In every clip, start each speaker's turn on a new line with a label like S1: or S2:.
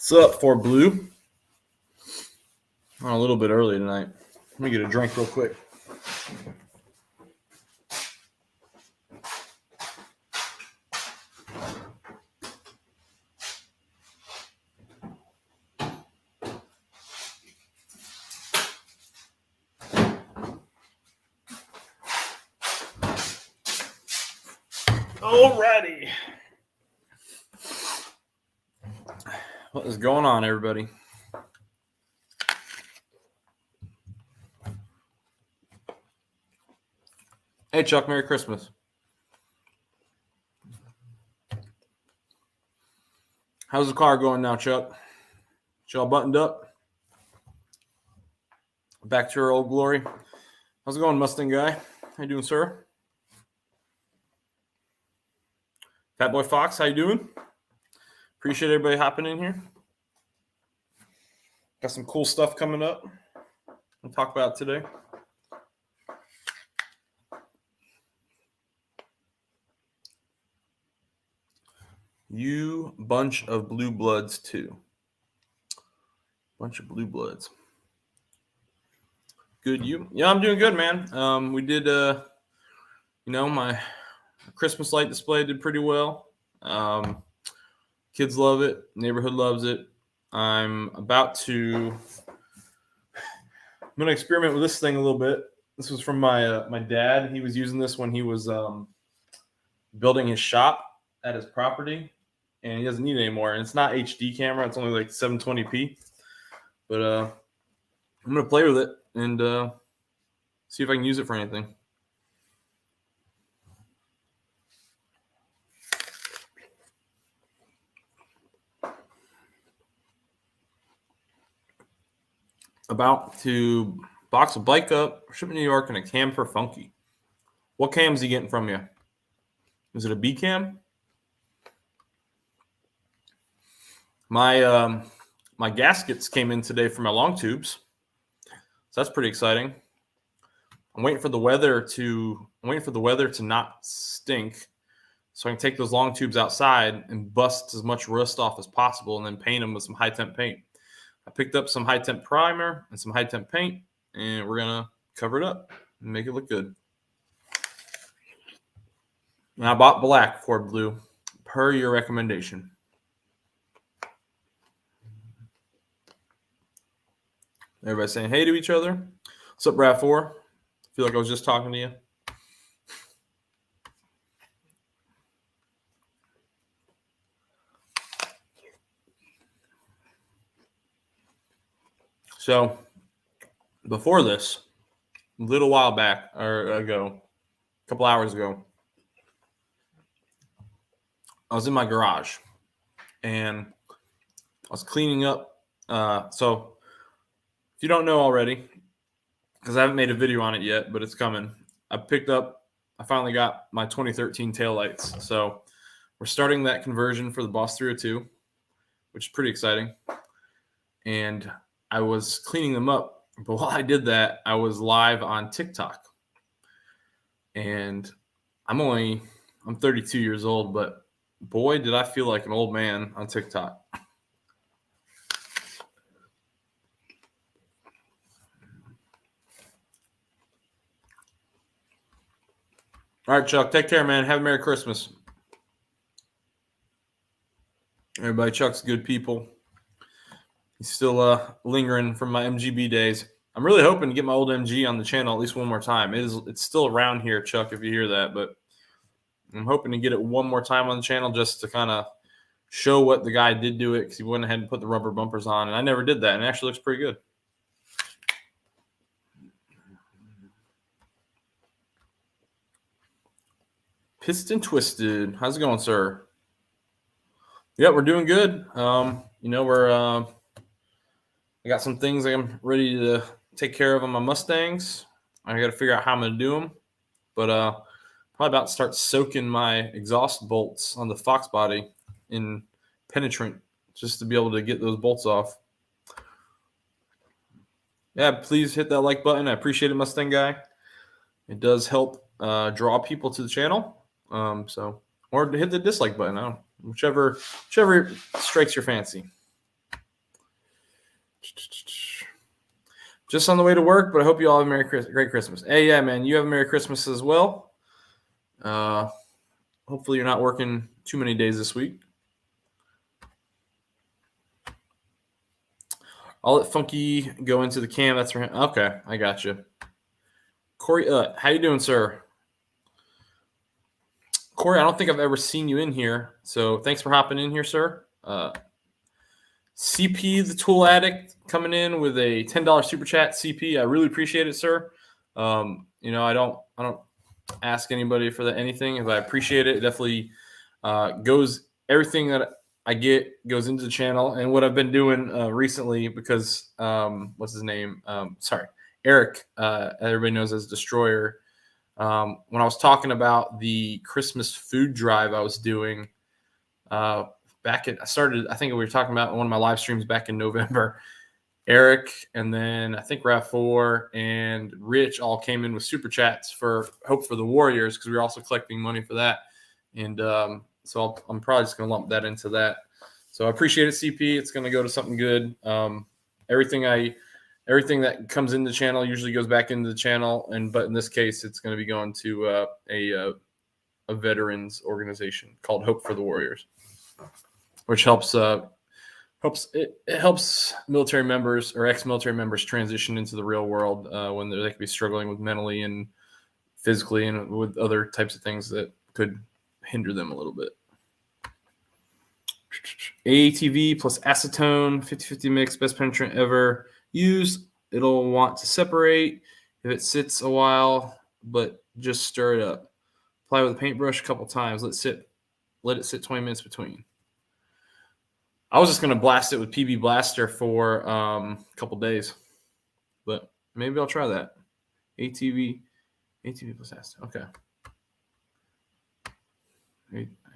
S1: What's up, for Blue? A little bit early tonight. Let me get a drink real quick. Alrighty. What is going on, everybody? Hey, Chuck, Merry Christmas. How's the car going now, Chuck? Y'all buttoned up? Back to your old glory? How's it going, Mustang guy? How you doing, sir? Fat Boy Fox, how you doing? Appreciate everybody hopping in here. Got some cool stuff coming up. We'll talk about today. You bunch of blue bloods too. Bunch of blue bloods. Good, you? Yeah, I'm doing good, man. We did, my Christmas light display did pretty well. Kids love it. Neighborhood loves it. I'm going to experiment with this thing a little bit. This was from my dad. He was using this when he was building his shop at his property, and he doesn't need it anymore. And it's not HD camera. It's only like 720p. But I'm going to play with it and see if I can use it for anything. About to box a bike up, ship to New York, and a cam for Funky. What cam is he getting from you? Is it a B cam? My gaskets came in today for my long tubes, so that's pretty exciting. I'm waiting for the weather to not stink, so I can take those long tubes outside and bust as much rust off as possible, and then paint them with some high temp paint. I picked up some high temp primer and some high temp paint, and we're gonna cover it up and make it look good. And I bought black for blue, per your recommendation. Everybody saying hey to each other. What's up, Brad 4? Feel like I was just talking to you. So before this, a little while back or ago, a couple hours ago, I was in my garage and I was cleaning up. So if you don't know already, because I haven't made a video on it yet, but it's coming. I finally got my 2013 taillights. So we're starting that conversion for the Boss 302, which is pretty exciting. And I was cleaning them up, but while I did that, I was live on TikTok. And I'm 32 years old, but boy, did I feel like an old man on TikTok. All right, Chuck, take care, man. Have a Merry Christmas. Everybody, Chuck's good people. He's still lingering from my MGB days. I'm really hoping to get my old MG on the channel at least one more time. It's still around here, Chuck, if you hear that, but I'm hoping to get it one more time on the channel just to kind of show what the guy did do it, because he went ahead and put the rubber bumpers on, and I never did that, and it actually looks pretty good. Piston Twisted. How's it going, sir? Yeah, we're doing good. I got some things I'm ready to take care of on my Mustangs. I got to figure out how I'm going to do them. But probably about to start soaking my exhaust bolts on the Fox body in penetrant just to be able to get those bolts off. Yeah, please hit that like button. I appreciate it, Mustang guy. It does help draw people to the channel. Or hit the dislike button. Whichever strikes your fancy. Just on the way to work, but I hope you all have a great Christmas. Hey, yeah, man, you have a Merry Christmas as well. Hopefully you're not working too many days this week. I'll let Funky go into the cam. That's for him. Okay, I got you. Corey, how you doing, sir? Corey, I don't think I've ever seen you in here, so thanks for hopping in here, sir. CP, the Tool Addict, coming in with a $10 super chat. CP, I really appreciate it, sir. I don't ask anybody for anything. If I appreciate it, it definitely goes. Everything that I get goes into the channel. And what I've been doing recently, because what's his name? Eric. Everybody knows as Destroyer. When I was talking about the Christmas food drive I was doing, I think we were talking about one of my live streams back in November. Eric and then I think Rav4 and Rich all came in with super chats for Hope for the Warriors, because we were also collecting money for that. And so I'm probably just going to lump that into that. So I appreciate it, CP. It's going to go to something good. Everything that comes in the channel usually goes back into the channel, but in this case, it's going to be going to a veterans organization called Hope for the Warriors, which helps military members or ex-military members transition into the real world when they could be struggling with mentally and physically and with other types of things that could hinder them a little bit. AATV plus acetone, 50-50 mix, best penetrant ever used. It'll want to separate if it sits a while, but just stir it up. Apply with a paintbrush a couple times. Let it sit 20 minutes between. I was just going to blast it with PB Blaster for a couple days, but maybe I'll try that. ATV plus acetone. Okay.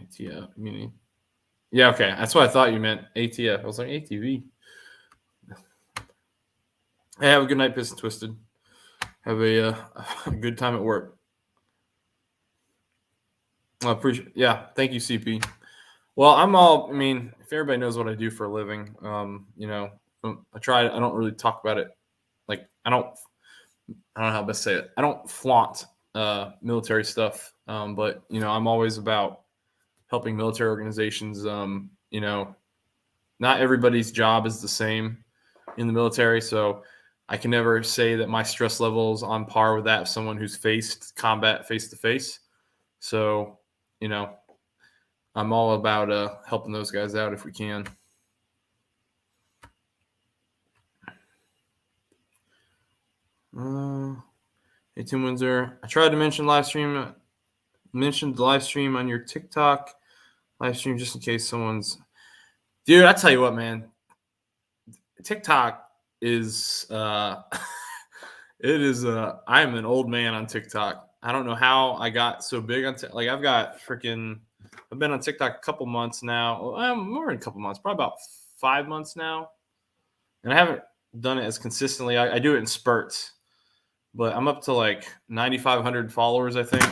S1: ATF, meaning. Yeah, okay. That's what I thought you meant. ATF. I was like, ATV. Hey, have a good night, Piston Twisted. Have a good time at work. I appreciate. Yeah, thank you, CP. Well, if everybody knows what I do for a living, I don't really talk about it. Like, I don't know how best to say it. I don't flaunt military stuff, but I'm always about helping military organizations. Not everybody's job is the same in the military, so I can never say that my stress level is on par with that of someone who's faced combat face to face. So, I'm all about helping those guys out if we can. Hey, Tim Windsor. I tried to mention mentioned the live stream on your TikTok live stream just in case someone's. Dude, I tell you what, man. TikTok is it is I am an old man on TikTok. I don't know how I got so big on I've been on TikTok a couple months now. Well, more than a couple months, probably about 5 months now. And I haven't done it as consistently. I do it in spurts. But I'm up to like 9,500 followers, I think.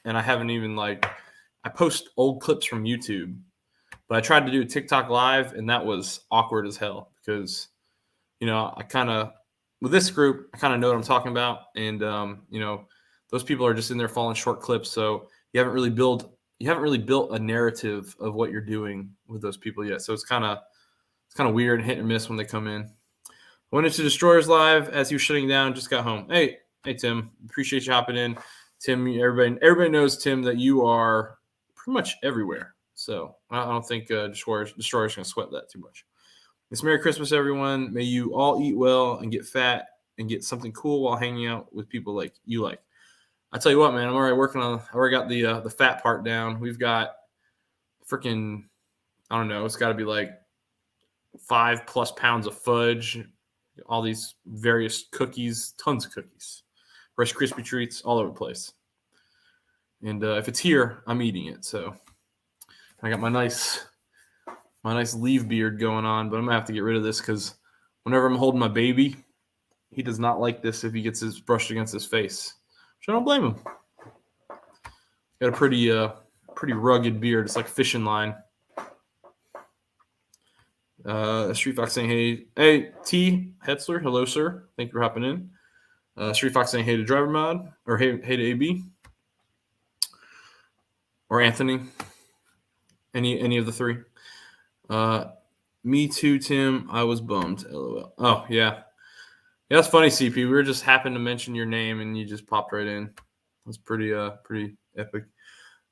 S1: And I haven't even I post old clips from YouTube. But I tried to do a TikTok live, and that was awkward as hell because, with this group, I kind of know what I'm talking about. And, those people are just in there following short clips. So you haven't really built a narrative of what you're doing with those people yet. So it's kind of weird and hit and miss when they come in. I went into Destroyers Live as he was shutting down, just got home. Hey, Tim, appreciate you hopping in. Tim, everybody knows, Tim, that you are pretty much everywhere. So I don't think Destroyers going to sweat that too much. It's Merry Christmas, everyone. May you all eat well and get fat and get something cool while hanging out with people like you like. I tell you what, man, I already got the fat part down. We've got freaking, I don't know, it's got to be like 5+ pounds of fudge, all these various cookies, tons of cookies, Rice Krispie treats all over the place. And if it's here, I'm eating it. So I got my nice leave beard going on, but I'm gonna have to get rid of this because whenever I'm holding my baby, he does not like this if he gets his brushed against his face. Which I don't blame him. Got a pretty rugged beard. It's like fishing line. Street Fox saying hey. Hey, T. Hetzler. Hello, sir. Thank you for hopping in. Street Fox saying hey to Driver Mod. Or hey to AB. Or Anthony. Any of the three. Me too, Tim. I was bummed. LOL. Oh, yeah. Yeah, that's funny, CP. We were just happened to mention your name and you just popped right in. That's pretty epic.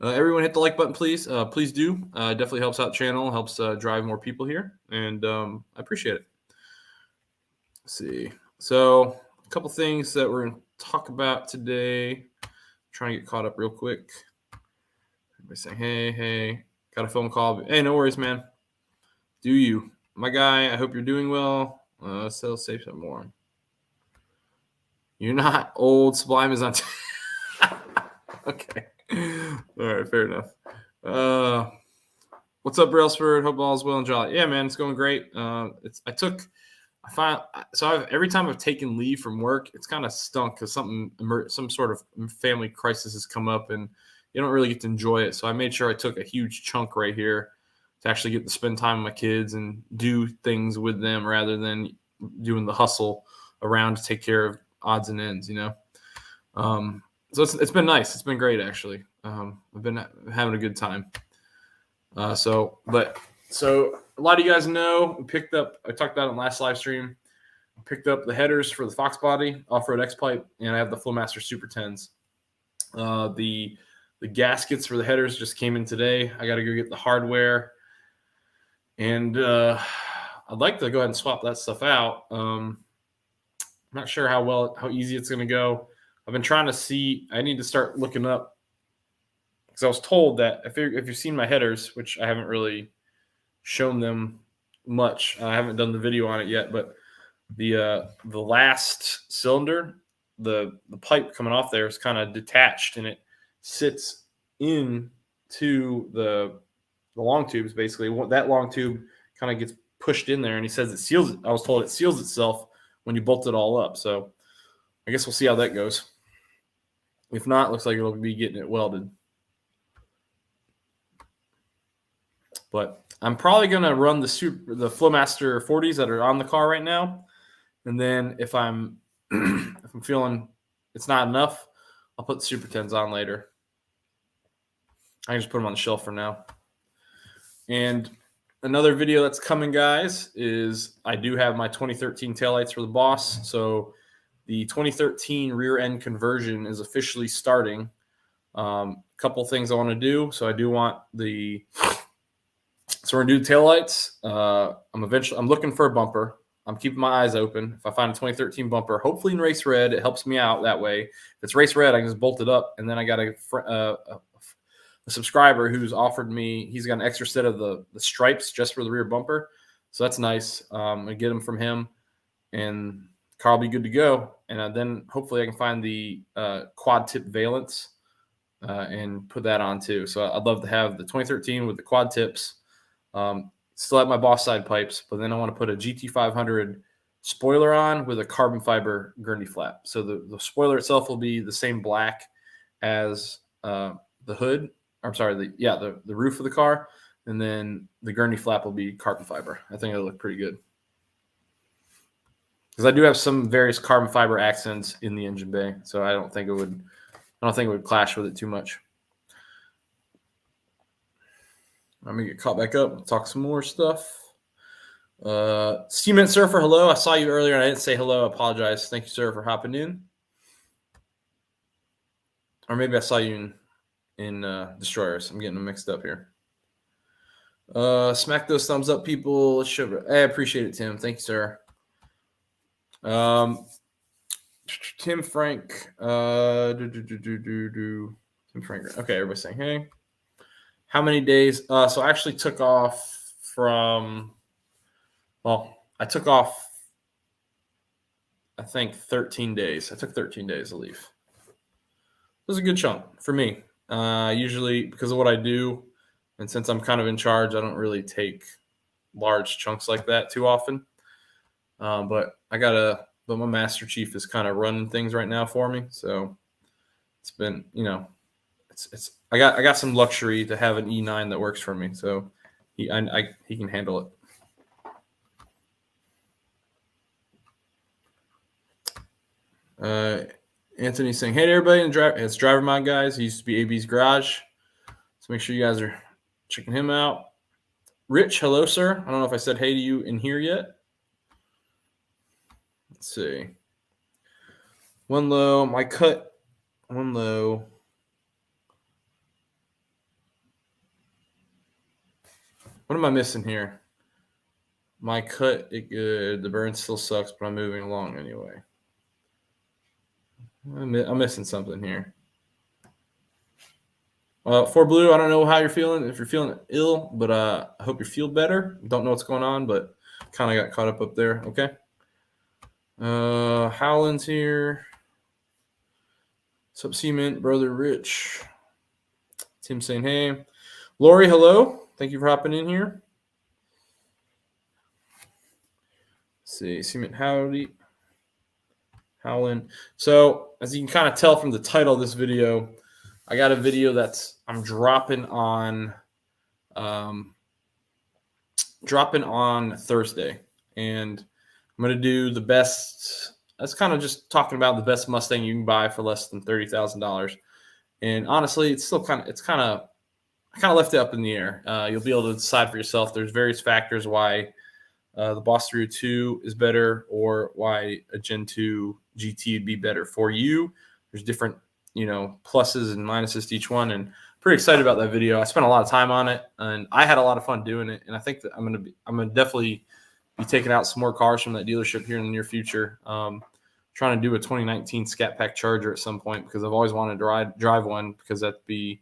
S1: Everyone hit the like button, please. Please do. It definitely helps out the channel, helps drive more people here, and I appreciate it. Let's see. So a couple things that we're going to talk about today. Trying to get caught up real quick. Everybody saying, hey, got a phone call. Hey, no worries, man. Do you? My guy, I hope you're doing well. Stay safe and warm. You're not old. Sublime is on. Okay. All right, fair enough. What's up, Brailsford? Hope all's well and jolly. Yeah, man, it's going great. Every time I've taken leave from work, it's kind of stunk because some sort of family crisis has come up and you don't really get to enjoy it. So I made sure I took a huge chunk right here to actually get to spend time with my kids and do things with them rather than doing the hustle around to take care of odds and ends, you know. So it's been nice. It's been great, actually. I've been having a good time. So a lot of you guys know, I talked about it in the last live stream. I picked up the headers for the Fox Body Off-Road X-Pipe, and I have the Flowmaster Super 10s. The gaskets for the headers just came in today. I got to go get the hardware. And I'd like to go ahead and swap that stuff out. I'm not sure how easy it's going to go. I've been trying to see. I need to start looking up because I was told that if you've seen my headers, which I haven't really shown them much, I haven't done the video on it yet. But the last cylinder, the pipe coming off there is kind of detached, and it sits into the long tubes. Basically, that long tube kind of gets pushed in there, and he says it seals it. I was told it seals itself when you bolt it all up. So I guess we'll see how that goes. If not, it looks like it'll be getting it welded. But I'm probably going to run the Flowmaster 40s that are on the car right now. And then if I'm feeling it's not enough, I'll put the Super 10s on later. I can just put them on the shelf for now. And another video that's coming, guys, is I do have my 2013 taillights for the Boss. So the 2013 rear end conversion is officially starting. Couple things I want to do. So I do want we're gonna do the taillights. I'm looking for a bumper. I'm keeping my eyes open. If I find a 2013 bumper, hopefully in race red, it helps me out that way. If it's race red, I can just bolt it up, and then I got a subscriber who's offered me. He's got an extra set of the stripes just for the rear bumper, so that's nice. I'm gonna get them from him, and car will be good to go. And then hopefully I can find the quad tip valence and put that on too. So I'd love to have the 2013 with the quad tips. Still have my Boss side pipes, but then I want to put a GT500 spoiler on with a carbon fiber gurney flap. So the spoiler itself will be the same black as the hood. I'm sorry, the roof of the car, and then the gurney flap will be carbon fiber. I think it'll look pretty good because I do have some various carbon fiber accents in the engine bay, so I don't think it would clash with it too much. I'm gonna get caught back up, talk some more stuff. Cement Surfer, hello. I saw you earlier and I didn't say hello. I apologize. Thank you, sir, for hopping in. Or maybe I saw you in Destroyers. I'm getting them mixed up here. Smack those thumbs up, people. I appreciate it, Tim. Thank you, sir. Tim Frank. Tim Frank. Okay, everybody's saying hey. How many days? So I actually took off I took off, I think, 13 days. I took 13 days of leave. It was a good chunk for me. Usually, because of what I do, and since I'm kind of in charge, I don't really take large chunks like that too often. But my Master Chief is kind of running things right now for me. So it's been, I got some luxury to have an E9 that works for me. So he can handle it. Anthony saying, hey to everybody, it's Driver Mod guys. He used to be AB's Garage. So make sure you guys are checking him out. Rich, hello, sir. I don't know if I said hey to you in here yet. Let's see. One low, my cut, one low. What am I missing here? My cut, the burn still sucks, but I'm moving along anyway. I'm missing something here. For Blue, I don't know how you're feeling. If you're feeling ill, but I hope you feel better. Don't know what's going on, but kind of got caught up there. Okay. Howland's here. Sup, Cement, brother Rich. Tim saying hey. Lori, hello. Thank you for hopping in here. Let's see, Cement, howdy. Howland. So as you can kind of tell from the title of this video, I got a video I'm dropping on Thursday, and I'm going to do the best. That's kind of just talking about the best Mustang you can buy for less than $30,000. And honestly, it's kind of left it up in the air. You'll be able to decide for yourself. There's various factors why the Boss 302 is better, or why a Gen 2 GT would be better for you. There's different, pluses and minuses to each one, and pretty excited about that video. I spent a lot of time on it, and I had a lot of fun doing it. And I think that I'm gonna definitely be taking out some more cars from that dealership here in the near future. Trying to do a 2019 Scat Pack Charger at some point, because I've always wanted to drive one, because that'd be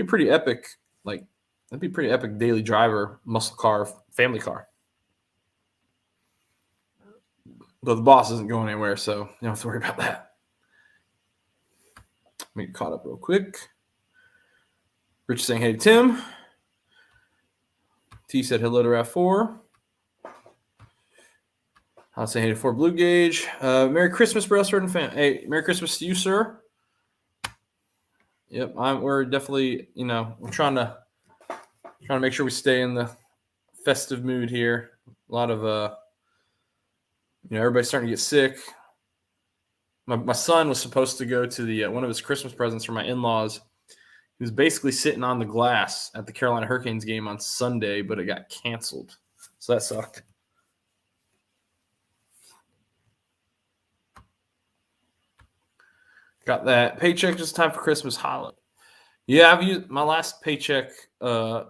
S1: pretty epic. That'd be pretty epic daily driver, muscle car, family car. But the Boss isn't going anywhere, so you don't have to worry about that. Let me get caught up real quick. Rich saying hey to Tim. T said hello to RAV4. I'll say hey to 4 Blue Gauge. Merry Christmas, bro, certain fan. Hey, Merry Christmas to you, sir. Yep, we're definitely, we're trying to make sure we stay in the festive mood here. A lot of everybody's starting to get sick. My son was supposed to go to the one of his Christmas presents from my in-laws. He was basically sitting on the glass at the Carolina Hurricanes game on Sunday, but it got canceled. So that sucked. Got that paycheck just in time for Christmas holiday. Yeah, I've used my last paycheck. My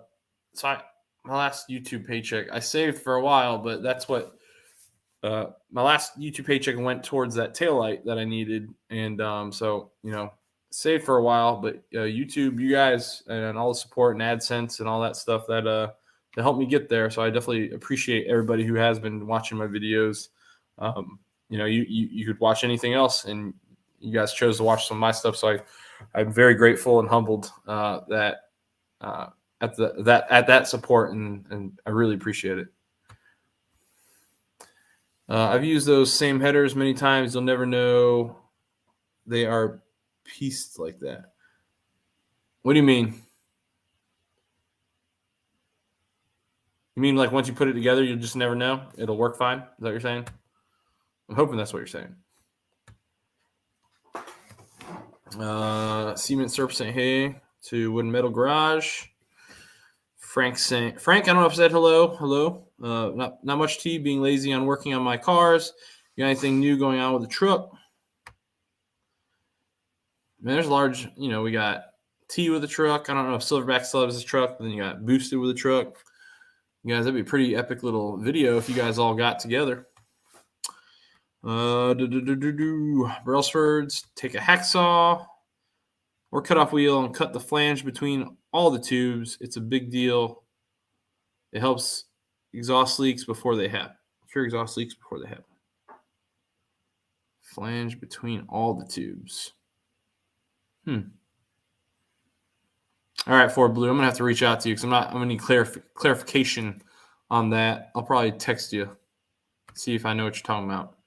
S1: last YouTube paycheck, I saved for a while, but that's what my last YouTube paycheck went towards that taillight that I needed. And saved for a while, but YouTube, you guys, and all the support and AdSense and all that stuff that helped me get there. So I definitely appreciate everybody who has been watching my videos. You could watch anything else, and you guys chose to watch some of my stuff. So I'm very grateful and humbled at that support, and I really appreciate it. I've used those same headers many times. You'll never know they are pieced like that. What do you mean? You mean like once you put it together, you'll just never know? It'll work fine? Is that what you're saying? I'm hoping that's what you're saying. Cement Surf saying hey to Wooden Metal Garage. Frank, I don't know if I said hello. Not much T, being lazy on working on my cars. You got anything new going on with the truck? Man, there's large, we got T with the truck. I don't know if Silverback still has his truck, but then you got Boosted with the truck. You guys, that'd be a pretty epic little video if you guys all got together. Brailsfords, take a hacksaw or cut-off wheel and cut the flange between all the tubes. It's a big deal. It helps exhaust leaks before they happen. Cure exhaust leaks before they happen. Flange between all the tubes. All right, 4 Blue, I'm going to have to reach out to you because I'm going to need clarification on that. I'll probably text you, see if I know what you're talking about.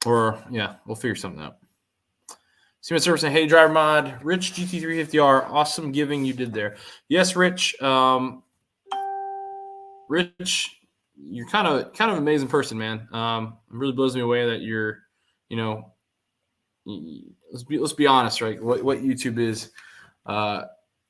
S1: Or, yeah, we'll figure something out. Cement Service saying, hey, Driver Mod, Rich GT350R, awesome giving you did there. Yes, Rich. Rich, you're kind of an amazing person, man. It really blows me away that you're, let's be honest, right? What YouTube is,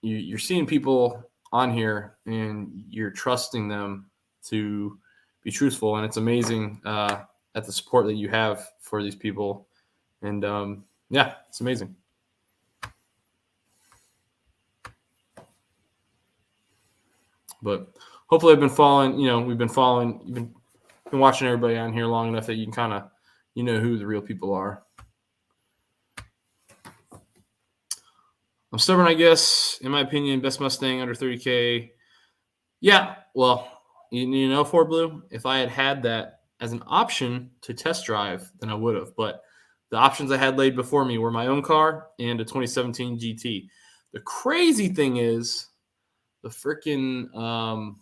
S1: you're seeing people on here and you're trusting them to be truthful, and it's amazing at the support that you have for these people, and yeah, it's amazing. But hopefully, I've been following. We've been following. You've been watching everybody on here long enough that you can kind of who the real people are. I'm stubborn, I guess. In my opinion, best Mustang under 30K. Yeah, well, Ford Blue, if I had that as an option to test drive, then I would have. But the options I had laid before me were my own car and a 2017 GT. The crazy thing is the freaking,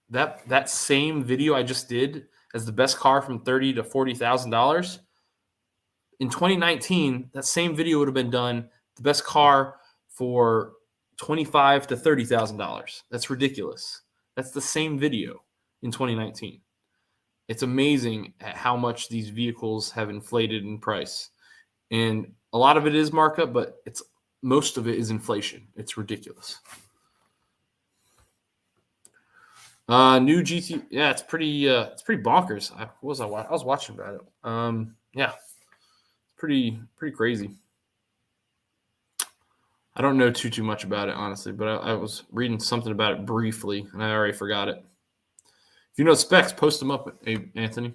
S1: that same video I just did as the best car from $30,000 to $40,000. In 2019, that same video would have been done the best car for $25,000 to $30,000. That's ridiculous. That's the same video in 2019. It's amazing at how much these vehicles have inflated in price, and a lot of it is markup, but most of it is inflation. It's ridiculous. New GT, yeah, it's pretty bonkers. I was watching about it. Yeah. Pretty crazy. I don't know too much about it, honestly, but I was reading something about it briefly, and I already forgot it. If you know specs, post them up, Anthony.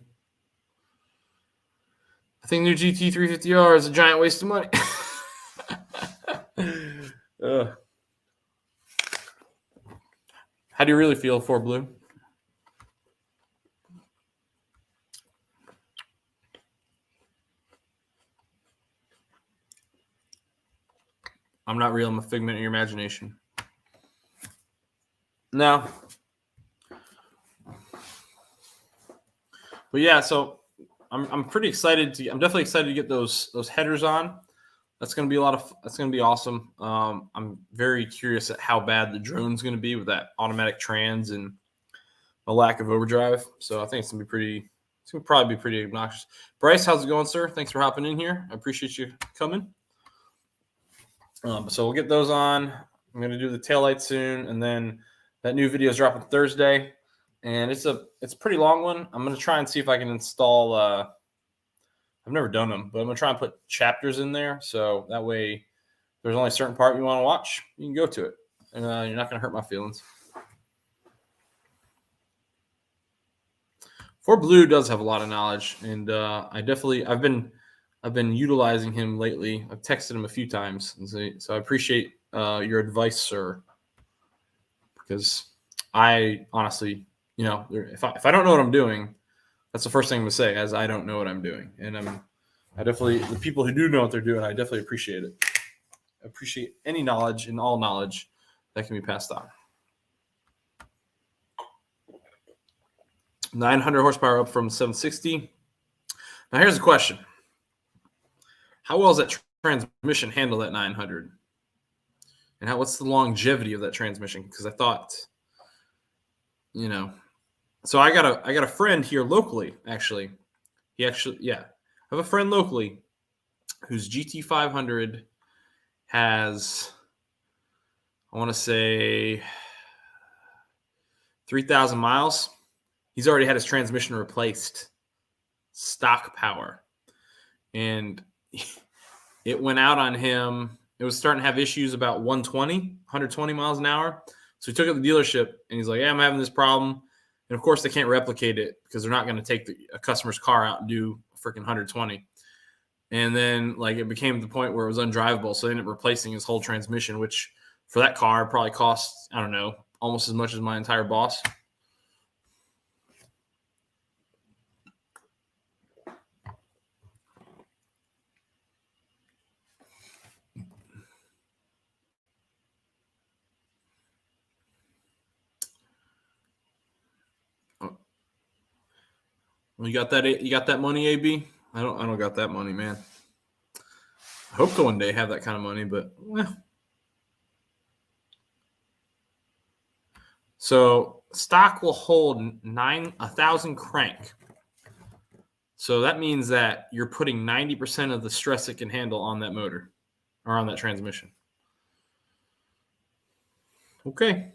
S1: I think new GT 350R is a giant waste of money. How do you really feel, Ford Blue? I'm not real. I'm a figment of your imagination. No. But yeah, so I'm pretty excited I'm definitely excited to get those headers on. That's going to be that's going to be awesome. I'm very curious at how bad the drone's going to be with that automatic trans and a lack of overdrive. So I think it's going to probably be pretty obnoxious. Bryce, how's it going, sir? Thanks for hopping in here. I appreciate you coming. So we'll get those on. I'm going to do the taillight soon, and then that new video is dropping Thursday, and it's a pretty long one. I'm going to try and see if I can install. I've never done them, but I'm going to try and put chapters in there, so that way, if there's only a certain part you want to watch, you can go to it, and you're not going to hurt my feelings. Ford Blue does have a lot of knowledge, and I've been utilizing him lately. I've texted him a few times, and so I appreciate your advice, sir. Because I honestly, if I don't know what I'm doing, that's the first thing I'm gonna say, as I don't know what I'm doing, and the people who do know what they're doing, I definitely appreciate it. I appreciate any knowledge and all knowledge that can be passed on. 900 horsepower up from 760. Now here's the question. How well does that transmission handle that 900? And what's the longevity of that transmission? Because I thought, so I got a friend here locally, actually. I have a friend locally whose GT500 has, I want to say, 3,000 miles. He's already had his transmission replaced, stock power, and it went out on him. It was starting to have issues about 120 miles an hour. So he took it to the dealership, and he's like, yeah, I'm having this problem. And, of course, they can't replicate it because they're not going to take a customer's car out and do freaking 120. And then, it became the point where it was undrivable. So they ended up replacing his whole transmission, which for that car probably cost, I don't know, almost as much as my entire Boss. You got that money, AB? I don't got that money, man. I hope to one day have that kind of money, but So stock will hold 1,000 crank. So that means that you're putting 90% of the stress it can handle on that motor or on that transmission. Okay.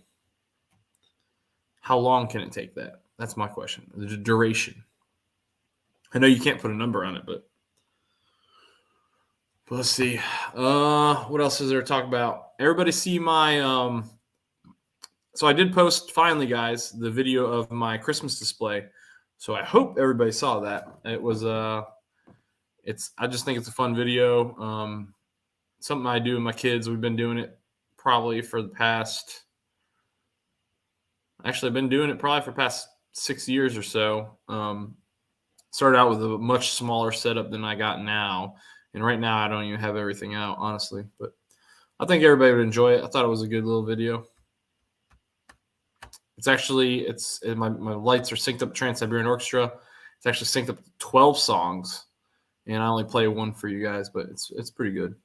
S1: How long can it take that? That's my question. The duration. I know you can't put a number on it, but let's see. What else is there to talk about? Everybody see my so I did post finally, guys, the video of my Christmas display. So I hope everybody saw that. It was I just think it's a fun video. Something I do with my kids. We've been doing it probably for the past I've been doing it probably for the past 6 years or so. Started out with a much smaller setup than I got now. And right now I don't even have everything out, honestly. But I think everybody would enjoy it. I thought it was a good little video. My lights are synced up to Trans-Siberian Orchestra. It's actually synced up to 12 songs. And I only play one for you guys, but it's pretty good.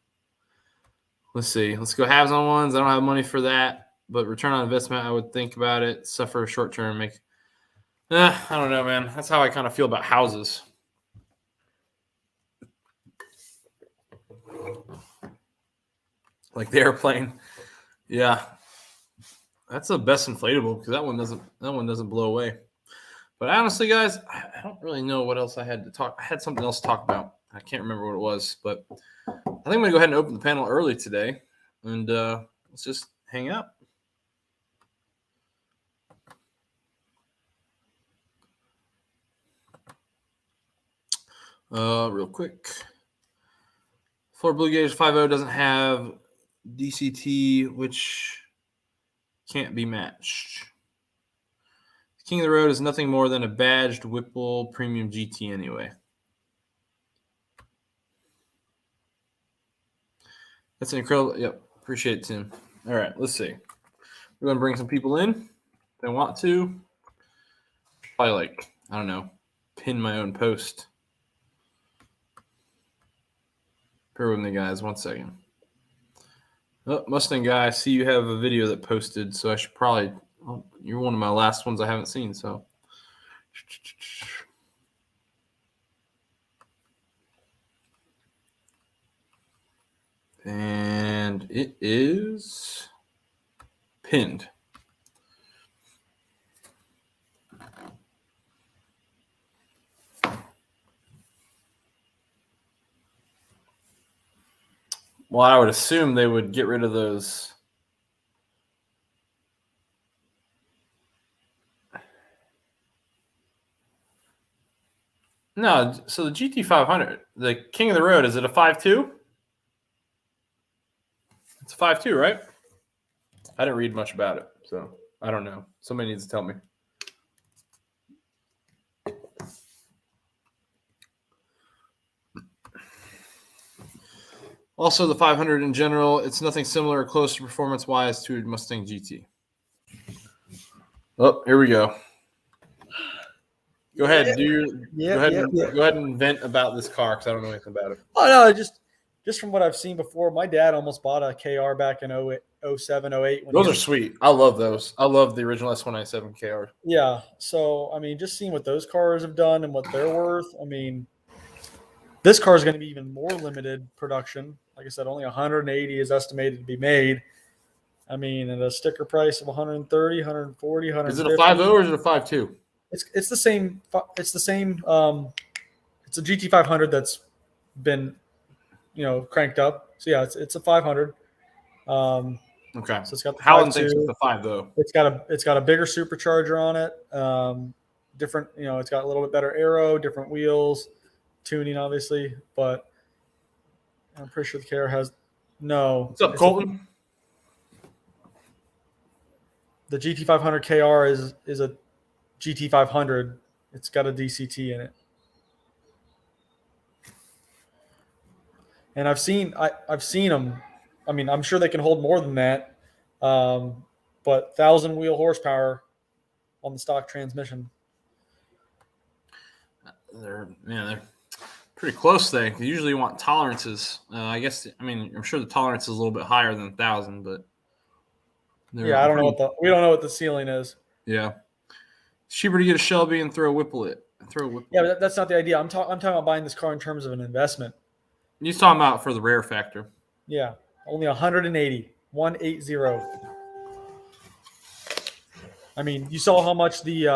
S1: Let's see. Let's go halves on ones. I don't have money for that. But return on investment, I would think about it. Suffer short term. I don't know, man. That's how I kind of feel about houses. Like the airplane. Yeah. That's the best inflatable because that one doesn't blow away. But honestly, guys, I don't really know what else I had to talk. I had something else to talk about. I can't remember what it was, but I think I'm gonna go ahead and open the panel early today, and let's just hang out. Real quick. Ford Blue Gauge 5.0 doesn't have DCT, which can't be matched. King of the Road is nothing more than a badged Whipple Premium GT anyway. That's an incredible. Yep. Appreciate it, Tim. All right. Let's see. We're going to bring some people in. If they want to. Probably I don't know, pin my own post. Bear with me, guys. 1 second. Oh, Mustang guy, I see you have a video that posted, so I should probably. Oh, you're one of my last ones I haven't seen, so. And it is pinned. Well, I would assume they would get rid of those. No, so the GT500, the King of the Road, is it a 5.2? It's a 5.2, right? I didn't read much about it, so I don't know. Somebody needs to tell me. Also, the 500 in general, it's nothing similar or close to performance-wise to a Mustang GT. Oh, here we go. Go ahead. Go ahead and vent about this car because I don't know anything about it.
S2: Oh no, just from what I've seen before, my dad almost bought a KR back in 07, 08.
S1: Those are sweet. I love those. I love the original S197 KR.
S2: Yeah. So, I mean, just seeing what those cars have done and what they're worth, I mean, this car is going to be even more limited production. Like I said, only 180 is estimated to be made. I mean, at a sticker price of 130, 140, 150.
S1: Is it a 5.0 or is it a 5.2?
S2: It's the same. It's the same. It's a GT500 that's been, cranked up. So yeah, it's a 500.
S1: Okay.
S2: So it's got the
S1: Howland thinks it's the 5.0.
S2: It's got a bigger supercharger on it. Different. It's got a little bit better aero, different wheels, tuning obviously, but I'm pretty sure the KR has no.
S1: What's up, Colton?
S2: The GT500 KR is a GT500. It's got a DCT in it. And I've seen them. I mean, I'm sure they can hold more than that. But 1,000 wheel horsepower on the stock transmission.
S1: They're pretty close there. Usually you want tolerances. I'm sure the tolerance is a little bit higher than 1,000, but
S2: yeah, I don't know we don't know what the ceiling is.
S1: Yeah. It's cheaper to get a Shelby and throw a Whipple it.
S2: Yeah, but that's not the idea. I'm talking about buying this car in terms of an investment.
S1: He's talking about for the rare factor.
S2: Yeah, only 180. 180. I mean, you saw how much the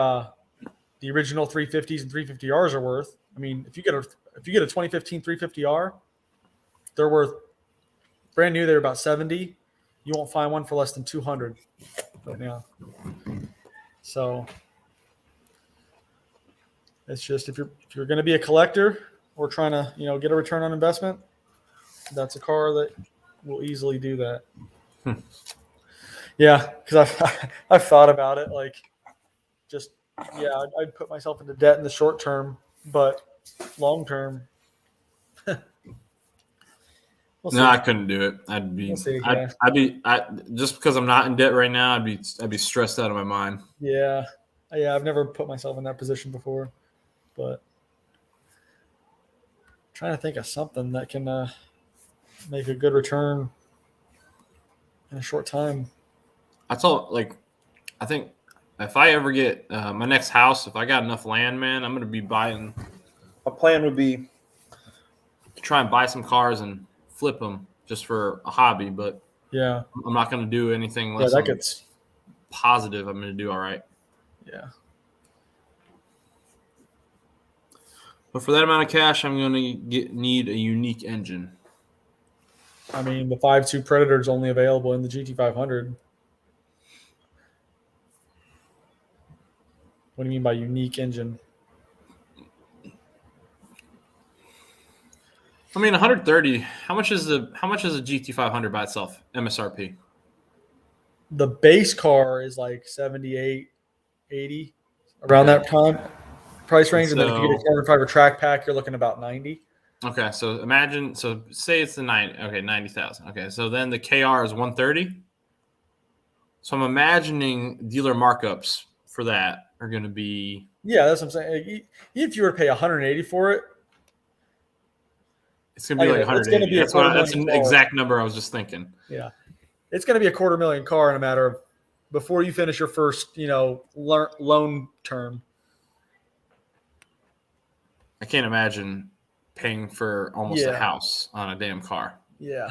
S2: original 350s and 350Rs are worth. I mean, if you get a 2015 350R, they're worth brand new. They're about 70. You won't find one for less than 200 right now. So it's just if you're going to be a collector or trying to get a return on investment, that's a car that will easily do that. Yeah, because I've thought about it. Like, just I'd put myself into debt in the short term, but long term.
S1: No, I couldn't do it. I'd be just because I'm not in debt right now. I'd be stressed out of my mind.
S2: Yeah. I've never put myself in that position before, but I'm trying to think of something that can make a good return in a short time.
S1: I think if I ever get my next house, if I got enough land, man, I'm gonna be buying. My plan would be to try and buy some cars and flip them just for a hobby, but
S2: yeah,
S1: I'm not going to do anything unless I'm
S2: gets
S1: positive I'm going to do all right.
S2: Yeah.
S1: But for that amount of cash, I'm going to need a unique engine.
S2: I mean, the 5.2 Predator is only available in the GT500. What do you mean by unique engine?
S1: I mean, 130. How much is a GT500 by itself? MSRP.
S2: The base car is like 78, 80, around that time price range. And then if you get a carbon fiber track pack, you're looking about 90.
S1: Okay, so say it's the 90,000. Okay, so then the KR is 130. So I'm imagining dealer markups for that are going to be.
S2: Yeah, that's what I'm saying. Even if you were to pay 180 for it,
S1: it's going to be like 180. That's an exact number I was just thinking.
S2: Yeah. It's going to be a $250,000 car in a matter of before you finish your first, loan term.
S1: I can't imagine paying for almost a house on a damn car.
S2: Yeah.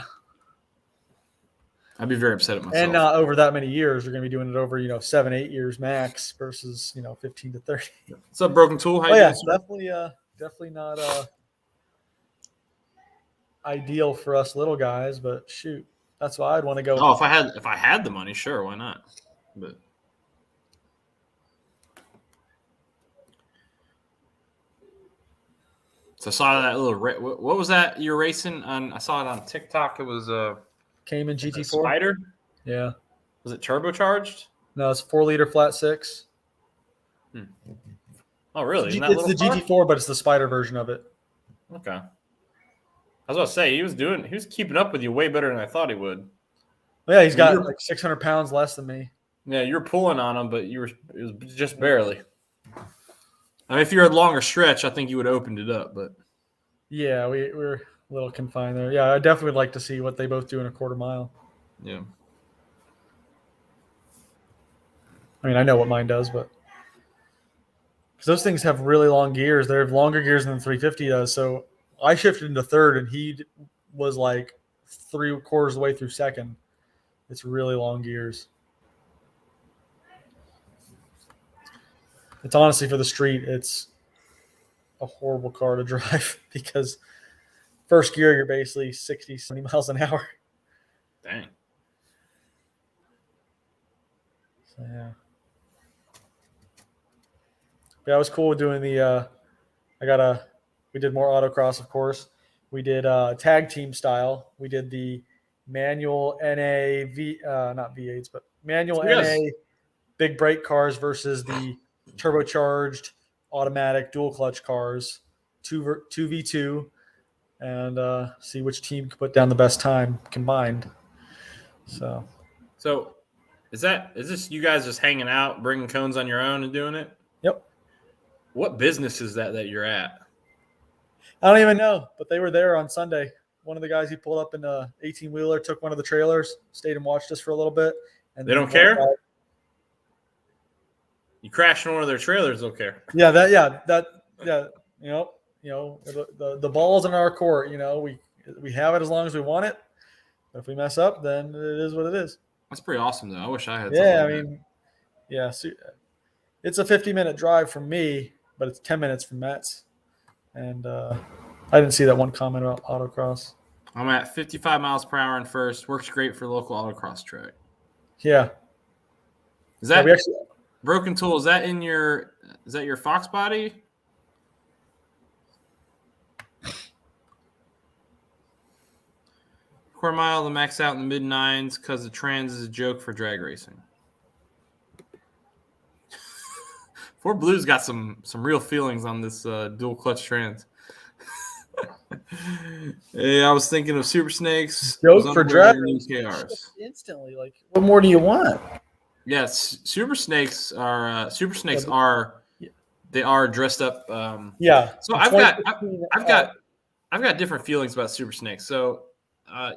S1: I'd be very upset at myself.
S2: And not over that many years. You're going to be doing it over, 7-8 years max versus, 15 to 30.
S1: What's up, Broken Tool? How you
S2: doing? Definitely not ideal for us little guys, but shoot, that's why I'd want to go.
S1: Oh, if I had the money, sure, why not? But so I saw that little. What was that you're racing on? I saw it on TikTok. It was a
S2: Cayman GT4
S1: Spider.
S2: Yeah.
S1: Was it turbocharged?
S2: No, it's 4-liter flat six.
S1: Oh, really?
S2: It's the GT4, but it's the Spider version of it.
S1: Okay. I was about to say he was keeping up with you way better than I thought he would.
S2: Well, yeah, he's got like 600 pounds less than me.
S1: Yeah, you were pulling on him, but it was just barely. I mean, if you're a longer stretch, I think you would have opened it up, but
S2: yeah, we're a little confined there. Yeah, I definitely would like to see what they both do in a quarter mile.
S1: Yeah.
S2: I mean, I know what mine does, but because those things have really long gears. They have longer gears than the 350 does. So I shifted into third, and he was like 3/4 of the way through second. It's really long gears. It's honestly for the street, it's a horrible car to drive because first gear, you're basically 60, 70 miles an hour.
S1: Dang.
S2: So, yeah. Yeah, it was cool doing the we did more autocross, of course. We did tag team style. We did the manual NA not V8s, but manual NA big brake cars versus the turbocharged automatic dual clutch cars, 2v2, and see which team can put down the best time combined. So is this you guys just hanging out, bringing cones on your own and doing it? Yep.
S1: What business is that you're at?
S2: I don't even know, but they were there on Sunday. One of the guys he pulled up in a 18-wheeler took one of the trailers, stayed and watched us for a little bit. And
S1: they don't care? You crashed in one of their trailers, they'll care.
S2: Yeah, that Yeah, the ball's in our court. We have it as long as we want it. But if we mess up, then it is what it is.
S1: That's pretty awesome, though. I wish I had something
S2: Yeah, I
S1: like that.
S2: mean, yeah, it's a 50-minute drive from me, but it's 10 minutes from Matt's. And I didn't see that one comment about autocross.
S1: I'm at 55 miles per hour in first. Works great for local autocross track.
S2: Yeah.
S1: Is that
S2: we actually,
S1: Broken Tool? Is that your Fox body? Quarter mile to max out in the mid 9s because the trans is a joke for drag racing. Ford Blue's got some real feelings on this dual clutch trans. Hey, I was thinking of Super Snakes.
S2: joke for drag
S1: KRs.
S2: Instantly, like, what more do you want?
S1: Yes, Super Snakes are they are dressed up.
S2: Yeah.
S1: So I've got different feelings about Super Snakes. So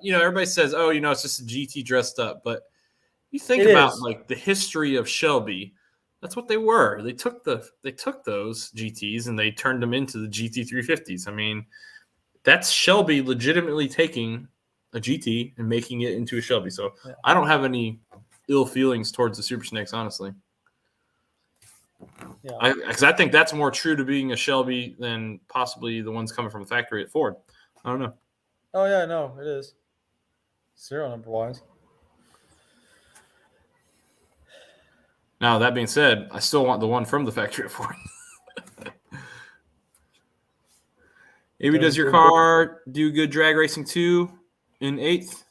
S1: everybody says, oh, it's just a GT dressed up, but you think about like the history of Shelby. That's what they were. They took those GTs and they turned them into the GT 350s. I mean, that's Shelby legitimately taking a GT and making it into a Shelby. So yeah. I don't have any ill feelings towards the Super Snakes, honestly. Yeah, because I think that's more true to being a Shelby than possibly the ones coming from the factory at Ford. I don't know.
S2: Oh yeah, no, it is. Serial number wise.
S1: Now, that being said, I still want the one from the factory at Ford. Maybe does your car do good drag racing too in 8th?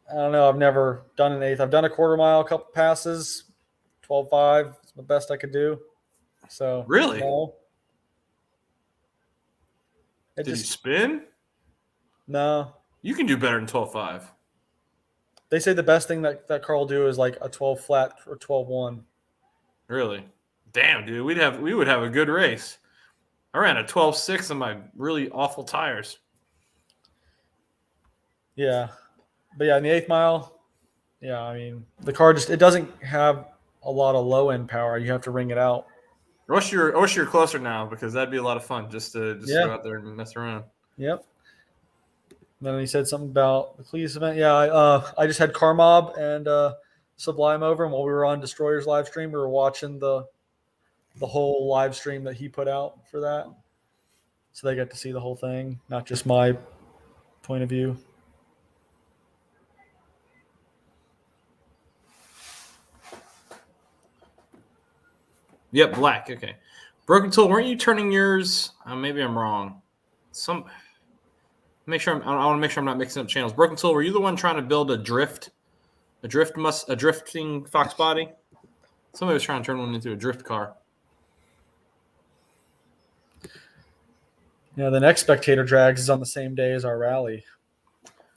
S2: I don't know. I've never done an 8th. I've done a quarter mile, a couple passes, 12.5. It's the best I could do. So
S1: really?
S2: No.
S1: Did you spin?
S2: No.
S1: You can do better than 12.5.
S2: They say the best thing that car will do is like a 12 flat or 12.1.
S1: Really? Damn, dude. We would have a good race. I ran a 12.6 on my really awful tires.
S2: Yeah. But yeah, in the 8th mile, yeah, I mean, the car it doesn't have a lot of low end power. You have to ring it out.
S1: I wish you're closer now because that'd be a lot of fun just to go out there and mess around.
S2: Yep. Then he said something about the Cleese event. Yeah, I just had Car Mob and Sublime over, and while we were on Destroyer's live stream, we were watching the whole live stream that he put out for that. So they got to see the whole thing, not just my point of view.
S1: Yep, black. Okay. Broken Tool, weren't you turning yours? Maybe I'm wrong. I want to make sure I'm not mixing up channels. Broken Tool, were you the one trying to build a drifting Fox body? Somebody was trying to turn one into a drift car.
S2: Yeah, the next Spectator Drags is on the same day as our rally.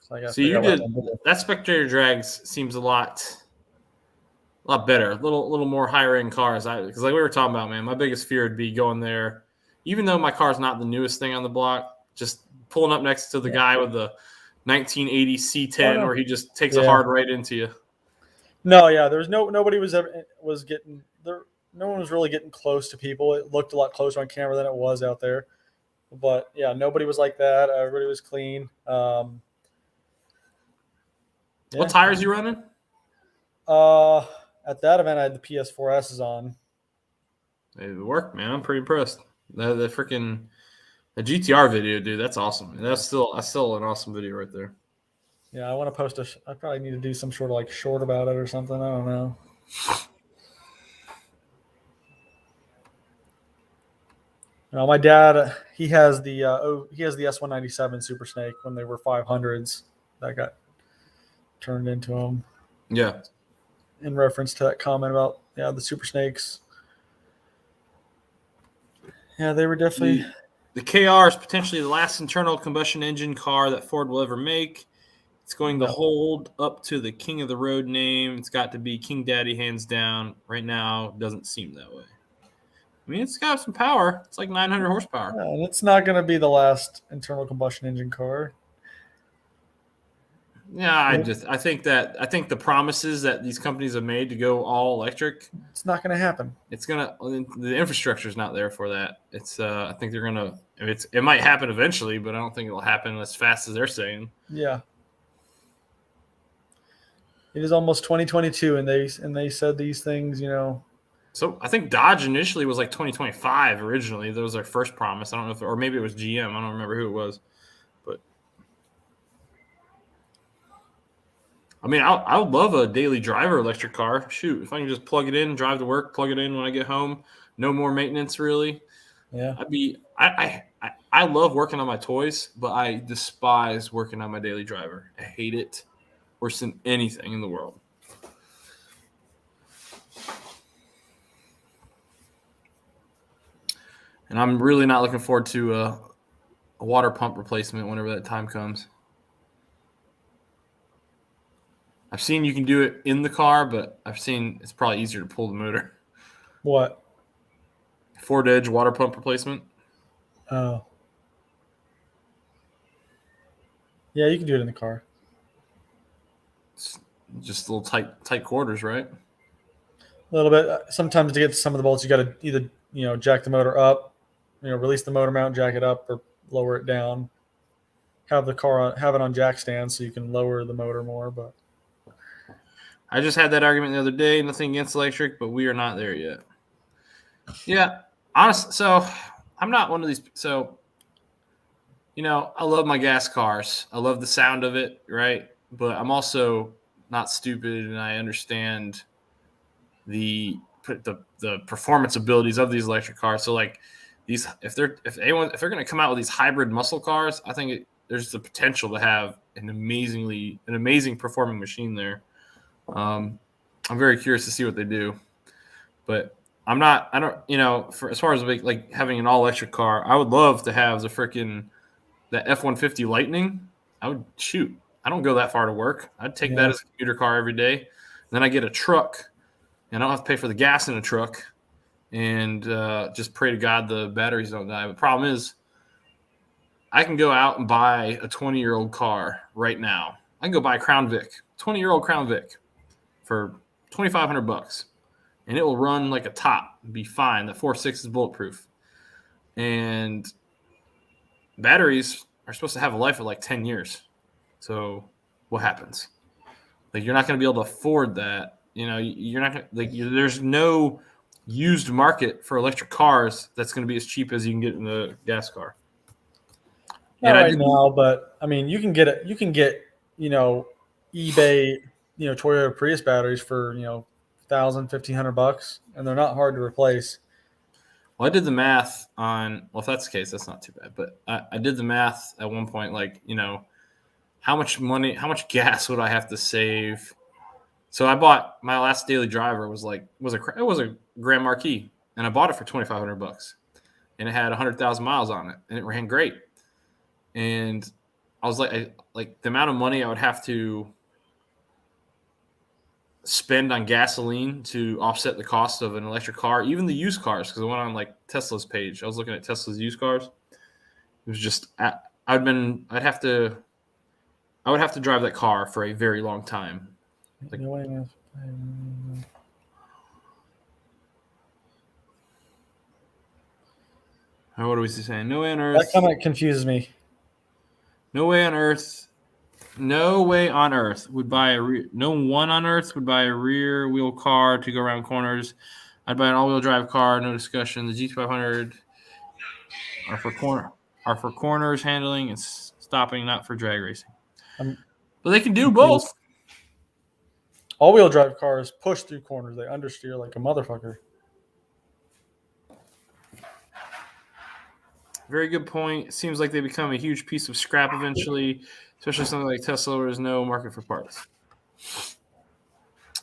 S1: So you did that. Spectator Drags seems a lot better, a little more higher end cars. Because like we were talking about, man, my biggest fear would be going there, even though my car's not the newest thing on the block, just pulling up next to the guy with the 1980 C10 where he just takes a hard right into you.
S2: No, yeah, there was nobody was getting there. No one was really getting close to people. It looked a lot closer on camera than it was out there. But yeah, nobody was like that. Everybody was clean.
S1: What tires you running?
S2: At that event, I had the PS4S's on.
S1: It worked, man. I'm pretty impressed. The GTR video, dude, that's awesome. That's still an awesome video right there.
S2: Yeah, I want to post I probably need to do some sort of like short about it or something. I don't know. My dad, he has the S197 Super Snake when they were 500s that got turned into them.
S1: Yeah.
S2: In reference to that comment about the Super Snakes. Yeah, they were definitely.
S1: The KR is potentially the last internal combustion engine car that Ford will ever make. It's going to hold up to the King of the Road name. It's got to be King Daddy hands down. Right now, it doesn't seem that way. I mean, it's got some power. It's like 900 horsepower.
S2: Yeah, and it's not going to be the last internal combustion engine car.
S1: Yeah, I think the promises that these companies have made to go all electric,
S2: It's not going to happen.
S1: the infrastructure is not there for that. It's I think they're gonna. It might happen eventually, but I don't think it'll happen as fast as they're saying.
S2: Yeah. It is almost 2022, and they said these things,
S1: So I think Dodge initially was like 2025 originally. That was their first promise. I don't know if, or maybe it was GM. I don't remember who it was, but I mean, I would love a daily driver electric car. Shoot, if I can just plug it in, drive to work, plug it in when I get home, no more maintenance really.
S2: Yeah.
S1: I love working on my toys, but I despise working on my daily driver. I hate it worse than anything in the world. And I'm really not looking forward to a water pump replacement whenever that time comes. I've seen you can do it in the car, but I've seen it's probably easier to pull the motor.
S2: What?
S1: Ford Edge water pump replacement.
S2: Oh. Yeah, you can do it in the car.
S1: It's just little tight quarters, right?
S2: A little bit. Sometimes to get to some of the bolts, you got to either jack the motor up, release the motor mount, jack it up, or lower it down. Have it on jack stands so you can lower the motor more. But
S1: I just had that argument the other day. Nothing against electric, but we are not there yet. Yeah, honestly. So I'm not one of these. So I love my gas cars. I love the sound of it, right? But I'm also not stupid, and I understand the performance abilities of these electric cars. So like these, if they're going to come out with these hybrid muscle cars, I think there's the potential to have an amazing performing machine there. I'm very curious to see what they do, but I don't, for as far as like having an all electric car, I would love to have that F-150 Lightning. I would shoot. I don't go that far to work. I'd take that as a commuter car every day. Then I get a truck, and I don't have to pay for the gas in a truck, and just pray to God the batteries don't die. But the problem is, I can go out and buy a 20-year-old car right now. I can go buy a Crown Vic, 20-year-old Crown Vic, for $2,500, and it will run like a top, be fine. The 4.6 is bulletproof, and batteries are supposed to have a life of like 10 years. So what happens? Like you're not going to be able to afford that. You're not there's no used market for electric cars that's going to be as cheap as you can get in the gas car.
S2: not right now, but I mean, you can get eBay, Toyota Prius batteries for $1,000-$1,500, and they're not hard to replace.
S1: Well, I did the math on. Well, if that's the case, that's not too bad. But I did the math at one point, like how much gas would I have to save? So I bought my last daily driver it was a Grand Marquis, and I bought it for $2,500, and it had 100,000 miles on it, and it ran great. And I was like the amount of money I would have to spend on gasoline to offset the cost of an electric car, even the used cars, because I went on like Tesla's page. I was looking at Tesla's used cars. It was just I would have to drive that car for a very long time. Like, what are we saying? No way on earth.
S2: That kind of confuses me.
S1: No way on earth. No way on earth would buy no one on earth would buy a rear wheel car to go around corners. I'd buy an all-wheel drive car, no discussion. The GT500 are for corners handling and stopping, not for drag racing. But they can do both.
S2: All-wheel drive cars push through corners. They understeer like a motherfucker.
S1: Very good point. It seems like they become a huge piece of scrap eventually, especially something like Tesla where there's no market for parts.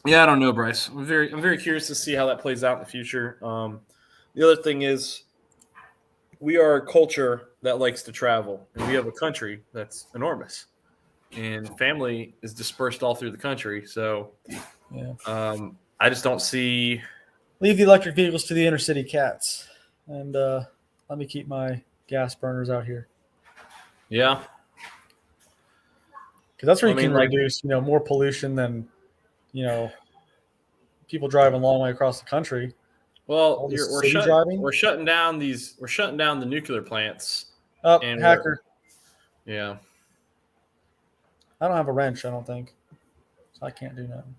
S1: Yeah, I don't know, Bryce. I'm very curious to see how that plays out in the future. The other thing is we are a culture that likes to travel, and we have a country that's enormous, and family is dispersed all through the country. So I just don't see.
S2: Leave the electric vehicles to the inner city cats, and let me keep my gas burners out here.
S1: Yeah.
S2: because that's where you
S1: I mean,
S2: can reduce, more pollution than, people driving a long way across the country.
S1: well,
S2: All this
S1: we're
S2: city driving.
S1: we're shutting down the nuclear plants,
S2: Oh,
S1: and
S2: hacker.
S1: yeah.
S2: I don't have a wrench, I don't think. So I can't do nothing.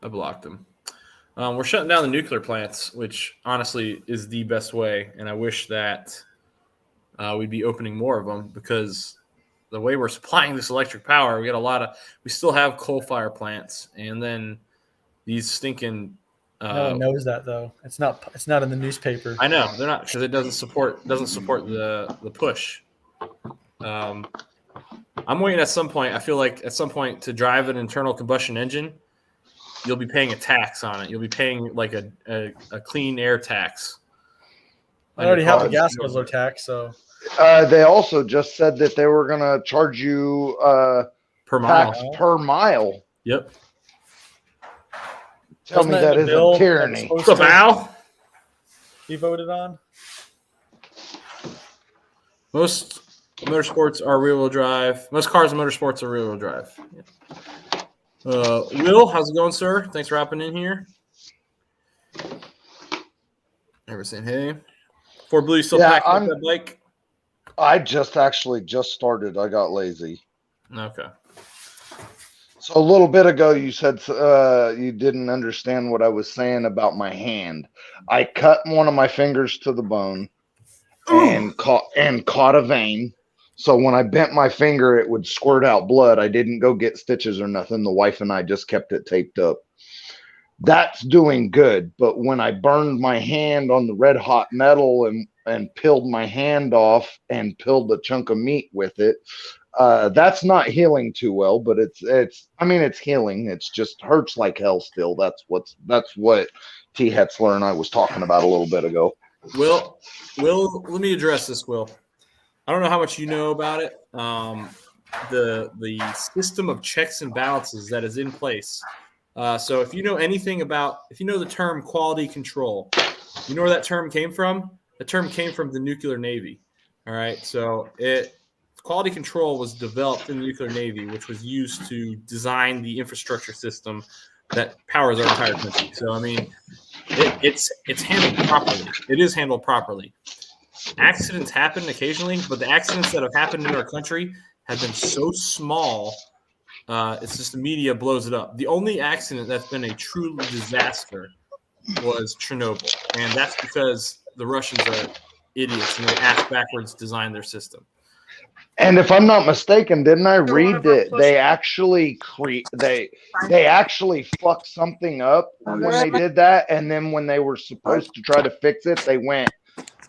S1: I blocked them. We're shutting down the nuclear plants, which honestly is the best way, and I wish that we'd be opening more of them because the way we're supplying this electric power, we still have coal fire plants, and then these stinking.
S2: No one knows that though. It's not in the newspaper.
S1: I know they're not because it doesn't support the push. I'm waiting at some point. I feel like at some point to drive an internal combustion engine, you'll be paying a tax on it. You'll be paying like a clean air tax.
S2: I already have the gas guzzler tax, so.
S3: They also just said that they were going to charge you
S1: per mile.
S3: tax per mile.
S1: Yep.
S3: Tell me that isn't tyranny.
S1: What's up, Al?
S2: He voted on.
S1: Most motorsports are rear-wheel drive. Most cars in motorsports are rear-wheel drive. Yeah. Will, how's it going, sir? Thanks for hopping in here. Ever saying hey? Ford Blue, still packing up that bike?
S3: I just started. I got lazy.
S1: Okay.
S3: So a little bit ago, you said you didn't understand what I was saying about my hand. I cut one of my fingers to the bone and caught a vein. So when I bent my finger, it would squirt out blood. I didn't go get stitches or nothing. The wife and I just kept it taped up. That's doing good. But when I burned my hand on the red hot metal and peeled my hand off and peeled a chunk of meat with it, that's not healing too well, but it's healing. It's just hurts like hell still. That's what T. Hetzler and I was talking about a little bit ago.
S1: Will, let me address this, Will. I don't know how much you know about it. The system of checks and balances that is in place. So if you know the term quality control, you know where that term came from? The term came from the nuclear Navy. All right. So quality control was developed in the nuclear Navy, which was used to design the infrastructure system that powers our entire country. So, I mean, it's handled properly. It is handled properly. Accidents happen occasionally, but the accidents that have happened in our country have been so small, it's just the media blows it up. The only accident that's been a true disaster was Chernobyl, and that's because the Russians are idiots and they ass backwards designed their system.
S3: And if I'm not mistaken, didn't I read that they actually they actually fucked something up when they did that, and then when they were supposed to try to fix it,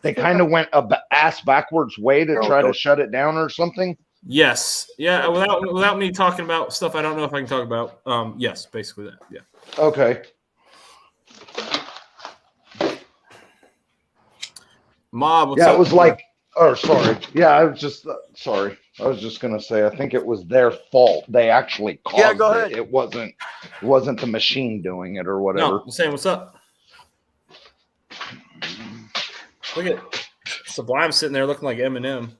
S3: they kind of went a ass backwards way to try to shut it down or something?
S1: Yes. Yeah, without me talking about stuff I don't know if I can talk about. Yes, basically that. Yeah.
S3: Okay.
S1: Mob, what's
S3: yeah,
S1: up?
S3: It was like, oh, sorry. Yeah, I was just sorry. I was just gonna say, I think it was their fault. They actually caused
S4: go ahead.
S3: it. It wasn't the machine doing it or whatever.
S1: No, I'm saying what's up. Look at Sublime sitting there looking like Eminem.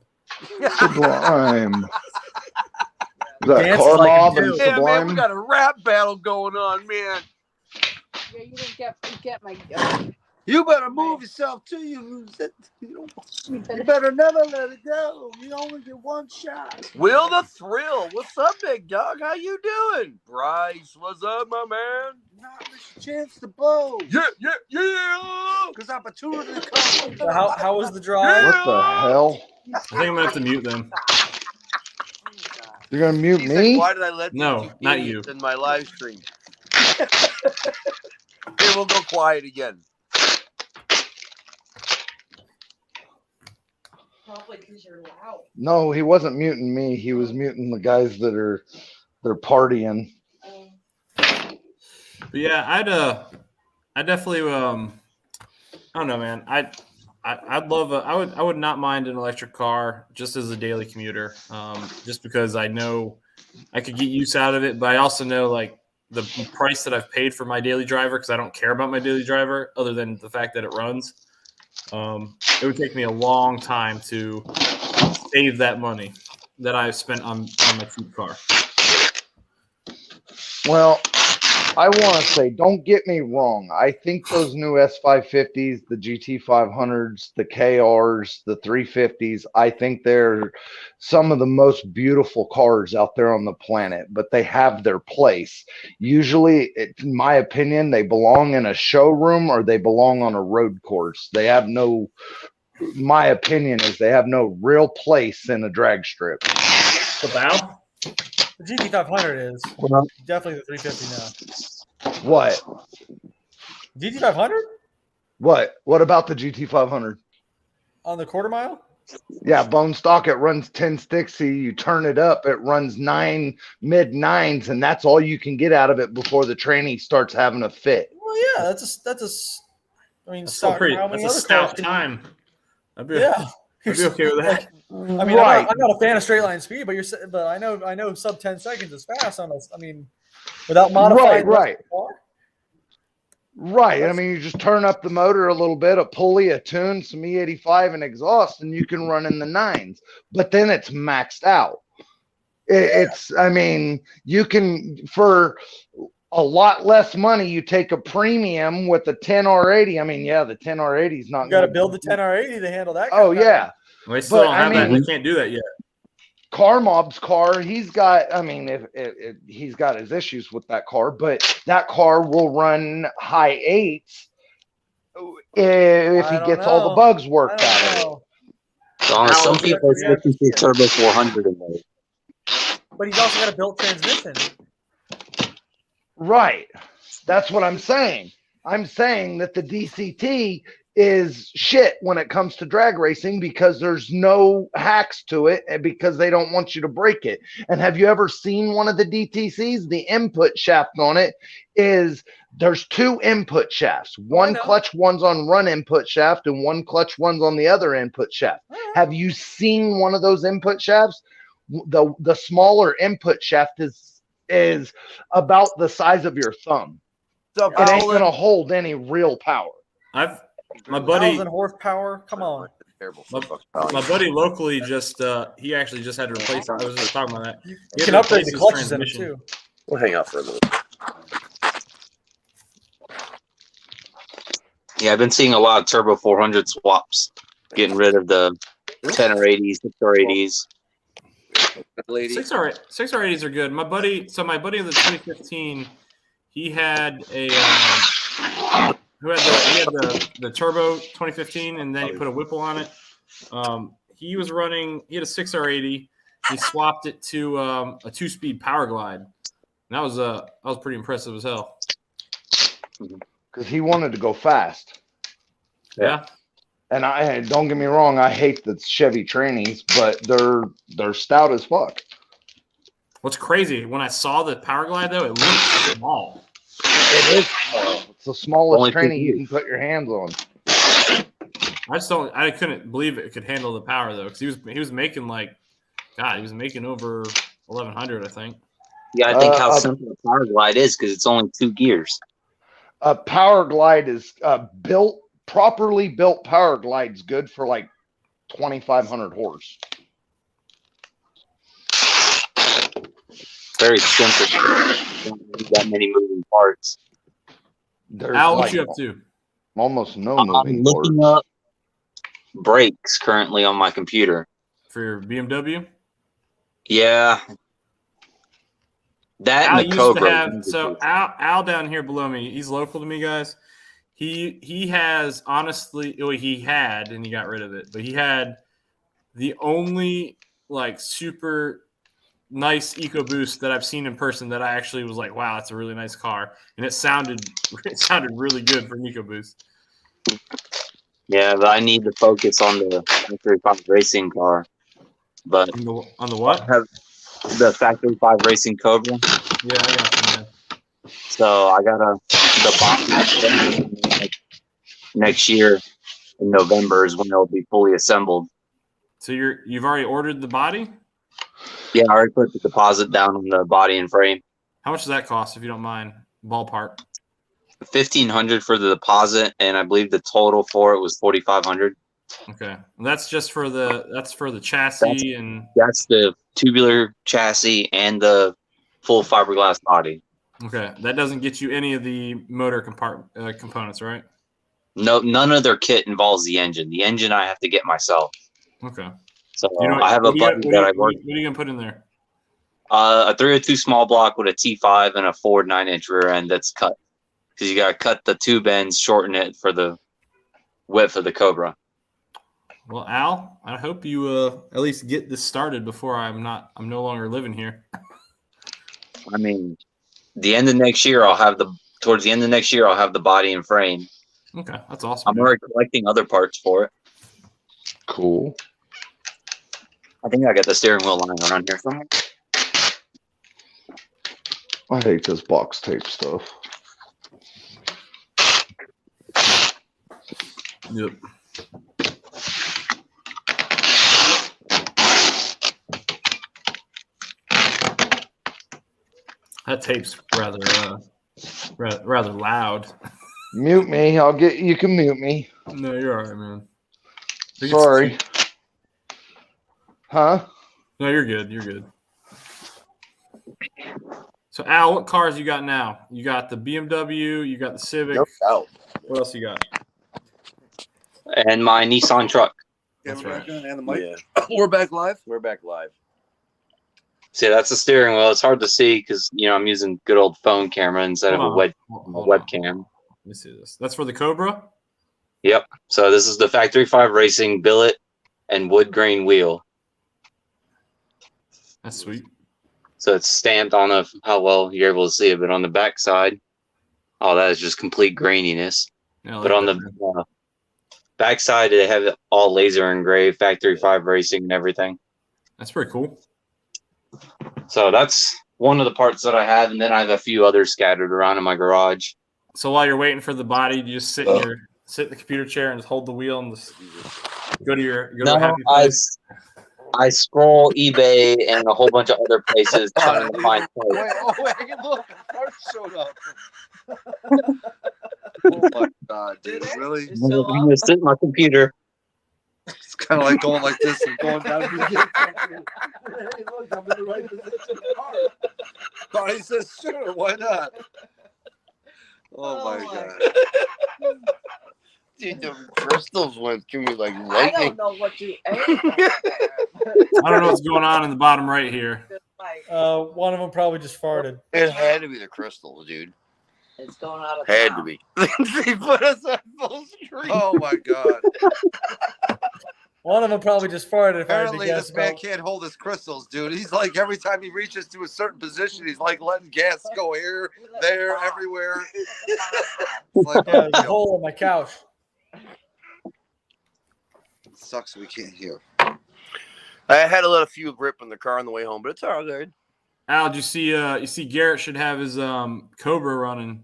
S3: Sublime. Is that
S2: Dance
S3: Car
S2: like
S3: Mob
S2: a
S3: and
S2: dude.
S4: Yeah, man,
S3: Sublime?
S4: we got a rap battle going on, man.
S5: Yeah, you didn't get my.
S4: You better move yourself too. You
S5: You
S4: better never let it go. You only get one shot. Will the Thrill. What's up, big dog? How you doing? Bryce, what's up, my man? Not miss a chance to blow. Yeah. Because opportunity comes.
S2: So how was the drive?
S3: What the hell?
S1: I think I'm gonna have to mute them.
S3: You're gonna mute
S4: He
S3: me?
S4: said, why did I let
S1: No,
S4: these two
S1: not
S4: idiots
S1: you.
S4: in my live stream? Okay, we'll go quiet again.
S5: Probably because you're loud.
S3: No, he wasn't muting me. He was muting the guys they're partying.
S1: But yeah, I definitely I don't know, man. I'd love I would not mind an electric car just as a daily commuter. Just because I know I could get use out of it, but I also know like the price that I've paid for my daily driver, because I don't care about my daily driver other than the fact that it runs. It would take me a long time to save that money. that I've spent on my cheap car.
S3: Well, I want to say, don't get me wrong. I think those new S550s, the GT500s, the KRs, the 350s, I think they're some of the most beautiful cars out there on the planet, but they have their place. Usually, in my opinion, they belong in a showroom or they belong on a road course. They have no, my opinion is they have no real place in a drag strip.
S1: The bow?
S2: The GT500 is
S6: Well,
S2: definitely the 350 now.
S3: What?
S2: GT500
S3: What about the GT500?
S2: on the quarter mile?
S3: Yeah, bone stock, it runs 10 sticks. So you turn it up, it runs mid nines, and that's all you can get out of it before the tranny starts having a fit.
S2: Well, yeah, I mean,
S1: That's still
S2: stock,
S1: pretty.
S2: how
S1: That's
S2: many
S1: a
S2: other
S1: stout
S2: cars can
S1: time. I'd be,
S2: Yeah,
S1: I'd be okay with that.
S2: I mean,
S3: Right.
S2: I'm not a fan of straight line speed, but I know sub 10 seconds is fast on us. I mean, without modifying the rest of the car.
S3: Right. I mean, you just turn up the motor a little bit, a pulley, a tune, some E85 and exhaust, and you can run in the nines. But then it's maxed out. I mean, you can, for a lot less money, you take a premium with a 10R80. I mean, yeah, the 10R80 is not.
S2: You got to build the 10R80 to handle that.
S3: Oh, yeah.
S1: Well, they still don't have that.
S3: mean,
S1: They can't do that yet.
S3: Car Mob's car, he's got, I mean, if he's got his issues with that car, but that car will run high eights if he gets all the bugs worked out of it.
S6: So some people are switching to Turbo 400 in there.
S2: But he's also got a built transmission.
S3: Right. That's what I'm saying. I'm saying that the DCT is shit when it comes to drag racing because there's no hacks to it and because they don't want you to break it. And have you ever seen one of the DTCs? The input shaft on it is there's two input shafts. One clutch one's on one input shaft and one clutch one's on the other input shaft. Have you seen one of those input shafts? The smaller input shaft is about the size of your thumb.
S4: So
S3: it ain't gonna hold any real power.
S1: My buddy
S2: 1,000 horsepower. Come on.
S1: My buddy locally just he actually just had to replace it. I was just talking about that.
S2: You can upgrade the clutches in it too.
S4: We'll hang out for a minute.
S6: Yeah, I've been seeing a lot of Turbo 400 swaps, getting rid of the 10R80s, 6R80s.
S1: 6R80s are good. My buddy of the 2015, he had a he had the turbo 2015, and then he put a Whipple on it. He had a 6R80. He swapped it to a 2-speed Power Glide. And that was pretty impressive as hell.
S3: Because he wanted to go fast.
S1: Yeah.
S3: And I don't get me wrong, I hate the Chevy trannies, but they're stout as fuck.
S1: What's crazy, when I saw the Power Glide though, it looked small.
S3: It is small. It's the smallest tranny you can put your hands on.
S1: I couldn't believe it could handle the power though, because he was making he was making over 1,100, I think.
S6: Yeah, I think how simple a Power Glide is because it's only 2 gears.
S3: A Power Glide is properly built Power Glide's good for like 2,500 horse.
S6: Very simple. Don't need that many moving parts.
S1: Al, what you up to?
S3: Almost no moving parts.
S6: I'm looking up brakes currently on my computer.
S1: For your BMW?
S6: Yeah. That
S1: Al
S6: and the
S1: used
S6: Cobra.
S1: to have, so Al down here below me, he's local to me, guys. He has, honestly, he had, and he got rid of it, but he had the only super nice EcoBoost that I've seen in person that I actually was like, wow, that's a really nice car. And it sounded really good for an EcoBoost.
S6: Yeah, but I need to focus on the Factory 5 racing car. But
S1: on the what?
S6: I have the Factory 5 racing Cobra.
S1: Yeah, I got you, man.
S6: So I got the box next year in November is when it'll be fully assembled. So
S1: you've already ordered the body?
S6: Yeah, I already put the deposit down on the body and frame.
S1: How much does that cost, if you don't mind? Ballpark.
S6: $1,500 for the deposit, and I believe the total for it was $4,500.
S1: Okay, and that's just for the chassis and.
S6: That's the tubular chassis and the full fiberglass body.
S1: Okay, that doesn't get you any of the motor components, right?
S6: No, none of their kit involves the engine. The engine I have to get myself.
S1: Okay.
S6: So
S1: You
S6: I have a buddy that I work.
S1: What are you gonna put in there?
S6: A 302 small block with a T5 and a Ford 9-inch rear end that's cut. Because you gotta cut the tube ends, shorten it for the width of the Cobra.
S1: Well, Al, I hope you at least get this started before I'm no longer living here.
S6: I mean, towards the end of next year, I'll have the body and frame.
S1: Okay, that's awesome.
S6: I'm already collecting other parts for it.
S3: Cool.
S6: I think I got the steering wheel lying around here somewhere.
S3: I hate this box tape stuff.
S1: Yep. That tape's rather loud.
S3: Mute me. You can mute me.
S1: No, you're all right, man.
S3: Sorry. Huh?
S1: No, you're good. You're good. So, Al, what cars you got now? You got the BMW. You got the Civic.
S4: No doubt.
S1: What else you got?
S6: And my Nissan truck.
S1: That's right.
S4: And the mic. Yeah. We're back live. We're back live.
S6: See, that's the steering wheel. It's hard to see because I'm using good old phone camera instead of a webcam.
S1: Let me see this. That's for the Cobra?
S6: Yep. So this is the Factory 5 Racing billet and wood grain wheel.
S1: That's sweet.
S6: So it's stamped on how well you're able to see it, but on the back side, that is just complete graininess.
S1: Yeah,
S6: but on the back side, they have it all laser engraved, Factory 5 Racing and everything.
S1: That's pretty cool.
S6: So that's one of the parts that I have, and then I have a few others scattered around in my garage.
S1: So while you're waiting for the body, you just sit in the computer chair and just hold the wheel and just go to a happy place.
S6: I scroll eBay and a whole bunch of other places trying to find parts.
S4: Wait, look, parts showed up. Oh my god, dude, really?
S6: I'm gonna sit in my computer.
S4: It's kind of like going like this and going down. Hey, look, I'm in the right position. He says, sure, why not? Oh my god. Dude, the crystals went through me like lightning.
S5: I don't know what you ate.
S1: I don't know what's going on in the bottom right here.
S2: One of them probably just farted.
S4: It had to be the crystals, dude.
S5: It's going out of
S4: Had
S5: town.
S4: to be. They put us on full stream. Oh my god.
S2: One of them probably just farted.
S4: Apparently, this man can't hold his crystals, dude. He's like, every time he reaches to a certain position, he's like letting gas go here, there, everywhere. Like,
S2: Yeah, there's a hole in my couch.
S4: Sucks we can't hear. I had to let a few rip in the car on the way home, but it's all good.
S1: Al, did you see Garrett should have his Cobra running.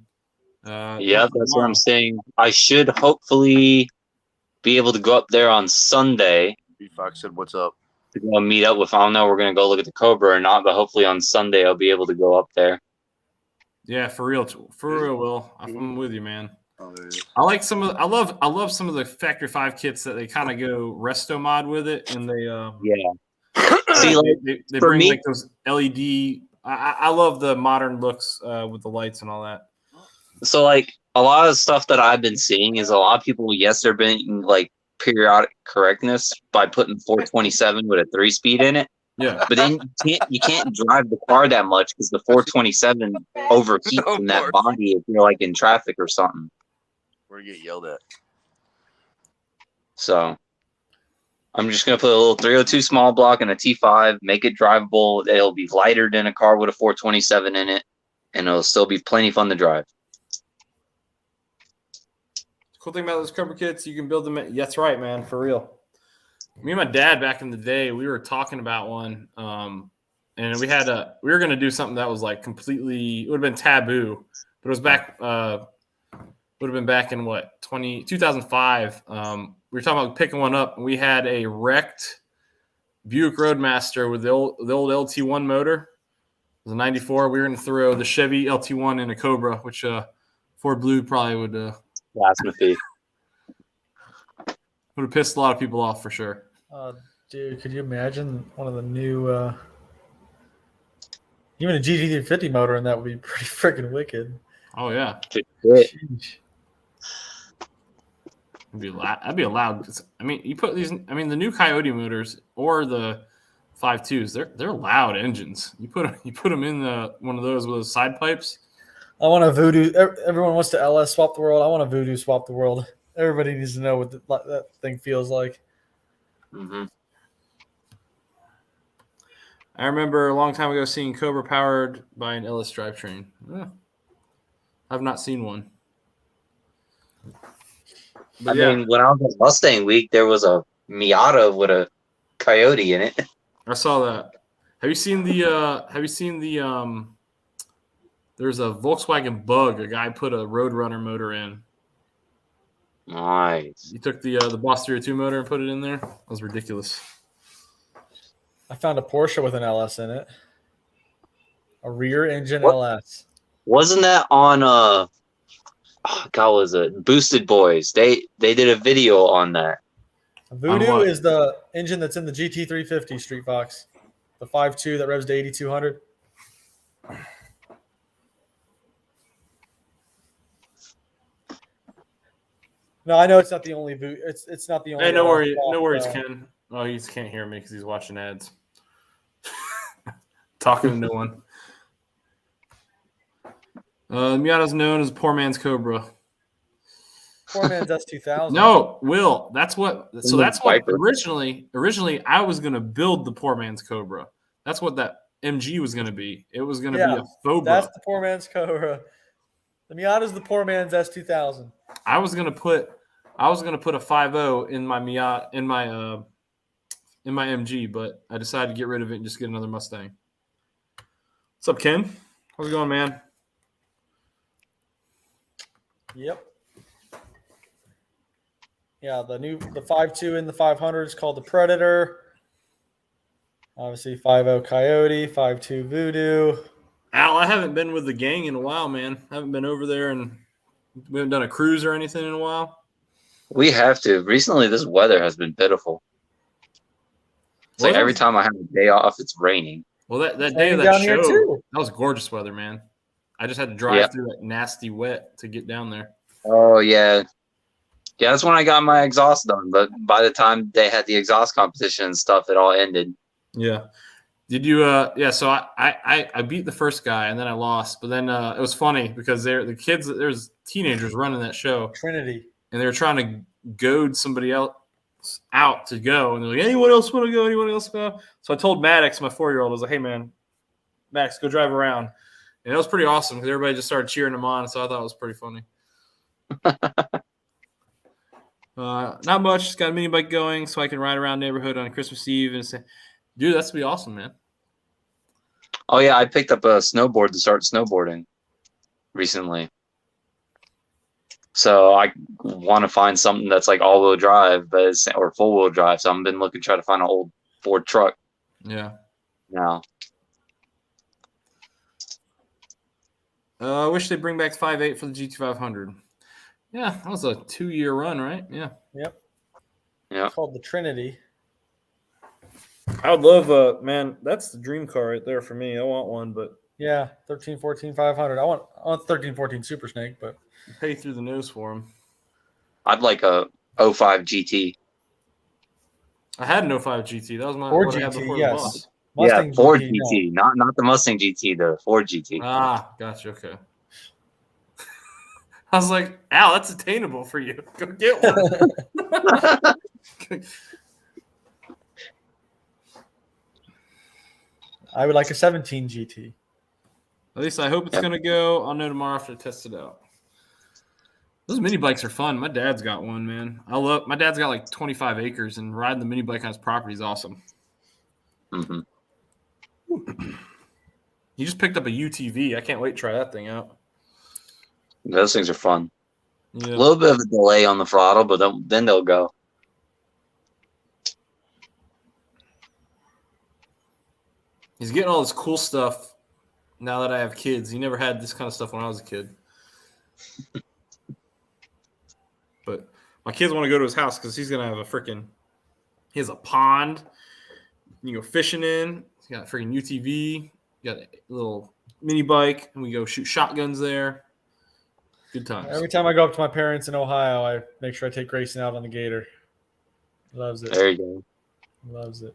S6: Yeah, that's what I'm saying. I should hopefully be able to go up there on Sunday.
S4: Fox said, "What's up?"
S6: To go meet up with. I don't know. We're gonna go look at the Cobra or not, but hopefully on Sunday I'll be able to go up there.
S1: Yeah, for real, Will. I'm with you, man.
S4: Oh, yeah.
S1: I like I love some of the Factory 5 kits that they kind of go resto mod with it, and they
S6: See, like,
S1: they bring like those LED. I love the modern looks with the lights and all that.
S6: So like a lot of stuff that I've been seeing is a lot of people. Yes, they're being like periodic correctness by putting 427 with a 3-speed in it.
S1: Yeah,
S6: but then you can't drive the car that much because the 427 overheats in that body if you're like in traffic or something.
S4: We're gonna get yelled at.
S6: So I'm just gonna put a little 302 small block and a T5, make it drivable. It'll be lighter than a car with a 427 in it, and it'll still be plenty fun to drive.
S1: Cool thing about those Cobra kits, you can build them. That's right, man, for real. Me and my dad back in the day, we were talking about one, and we were going to do something that was like completely, it would have been taboo, but it was back, would have been back in 2005. We were talking about picking one up, and we had a wrecked Buick Roadmaster with the old LT1 motor. It was a 94. We were going to throw the Chevy LT1 in a Cobra, which Ford Blue probably would.
S6: Blasphemy.
S1: Would have pissed a lot of people off for sure.
S2: Dude, could you imagine one of the new, even a GT350 motor in that would be pretty freaking wicked.
S1: Oh yeah,
S2: Sheesh.
S1: That'd be allowed. I mean, you put these. I mean, the new Coyote motors or the 5.2s, they're loud engines. You put them in one of those with those side pipes.
S2: I want a Voodoo. Everyone wants to LS swap the world. I want a Voodoo swap the world. Everybody needs to know what that thing feels like.
S6: Mm-hmm.
S1: I remember a long time ago seeing Cobra powered by an LS drivetrain. I've not seen one. But
S6: I mean, when I was at Mustang Week, there was a Miata with a Coyote in it.
S1: I saw that. Have you seen the? There's a Volkswagen Bug. A guy put a Roadrunner motor in.
S6: Nice.
S1: He took the Boss 302 motor and put it in there. That was ridiculous.
S2: I found a Porsche with an LS in it. A rear engine LS.
S6: Wasn't that on God, was it Boosted Boys? They did a video on that.
S2: Voodoo is the engine that's in the GT350 Street Fox, the 5.2 that revs to 8,200. No, I know it's not the only Voodoo. It's not the only.
S1: Hey, no worries, Ken. Oh, he can't hear me because he's watching ads. Talking to no one. Miata's known as poor man's Cobra.
S2: Poor man's S2000.
S1: No, Will. That's what originally I was gonna build the poor man's Cobra. That's what that MG was gonna be. It was gonna be a Fobra.
S2: That's the poor man's Cobra. The Miata's the poor man's S2000.
S1: I was gonna put a 5.0 in my Miata in my MG, but I decided to get rid of it and just get another Mustang. What's up, Ken? How's it going, man?
S2: Yep. Yeah, the 5.2 in the 500 is called the Predator. Obviously, 5.0 Coyote, 5.2 Voodoo.
S1: Al, I haven't been with the gang in a while, man. I haven't been over there, and we haven't done a cruise or anything in a while.
S6: We have to. Recently, this weather has been pitiful. It's like every time I have a day off, it's raining.
S1: Well, that day of that show, that was gorgeous weather, man. I just had to drive through that nasty wet to get down there.
S6: Oh, yeah. Yeah, that's when I got my exhaust done. But by the time they had the exhaust competition and stuff, it all ended.
S1: Yeah. Did you? So I beat the first guy and then I lost. But then it was funny because there's teenagers running that show.
S2: Trinity.
S1: And they were trying to goad somebody else out to go. And they're like, anyone else want to go? Anyone else go? So I told Maddox, my 4-year-old, I was like, hey, man, Max, go drive around. And it was pretty awesome because everybody just started cheering him on. So I thought it was pretty funny. Not much. Just got a mini bike going so I can ride around neighborhood on Christmas Eve and say, dude, that's be awesome, man.
S6: Oh, yeah. I picked up a snowboard to start snowboarding recently. So I want to find something that's like all-wheel drive, or full-wheel drive. So I've been looking to try to find an old Ford truck.
S1: Yeah.
S6: Now.
S1: I wish they'd bring back 5.8 for the GT500. Yeah, that was a 2-year run, right? Yeah.
S2: Yep.
S6: Yeah.
S2: It's called the Trinity.
S1: I would love man, that's the dream car right there for me. I want one, but
S2: yeah, 13, 14, 500. I want 13, 14 Super Snake, but
S1: pay through the nose for them.
S6: I'd like a 05 GT.
S1: I had an 05 GT. That was my
S2: Ford GT, yes.
S6: Mustang Ford GT, no. not the Mustang GT, the Ford GT.
S1: Ah, gotcha. Okay. I was like, Al, that's attainable for you. Go get one.
S2: I would like a 17 GT.
S1: At least I hope it's going to go. I'll know tomorrow after I test it out. Those mini bikes are fun. My dad's got one, man. My dad's got like 25 acres, and riding the mini bike on his property is awesome.
S6: Mm-hmm.
S1: He just picked up a UTV. I can't wait to try that thing out.
S6: Those things are fun.
S1: Yeah.
S6: A little bit of a delay on the throttle, but then they'll go.
S1: He's getting all this cool stuff now that I have kids. He never had this kind of stuff when I was a kid. But My kids want to go to his house because he's gonna have he has a pond you can go fishing in. He's got a freaking UTV. Got a little mini bike, and we go shoot shotguns there. Good times.
S2: Every time I go up to my parents in Ohio, I make sure I take Grayson out on the Gator. Loves it.
S6: There you go.
S2: Loves it.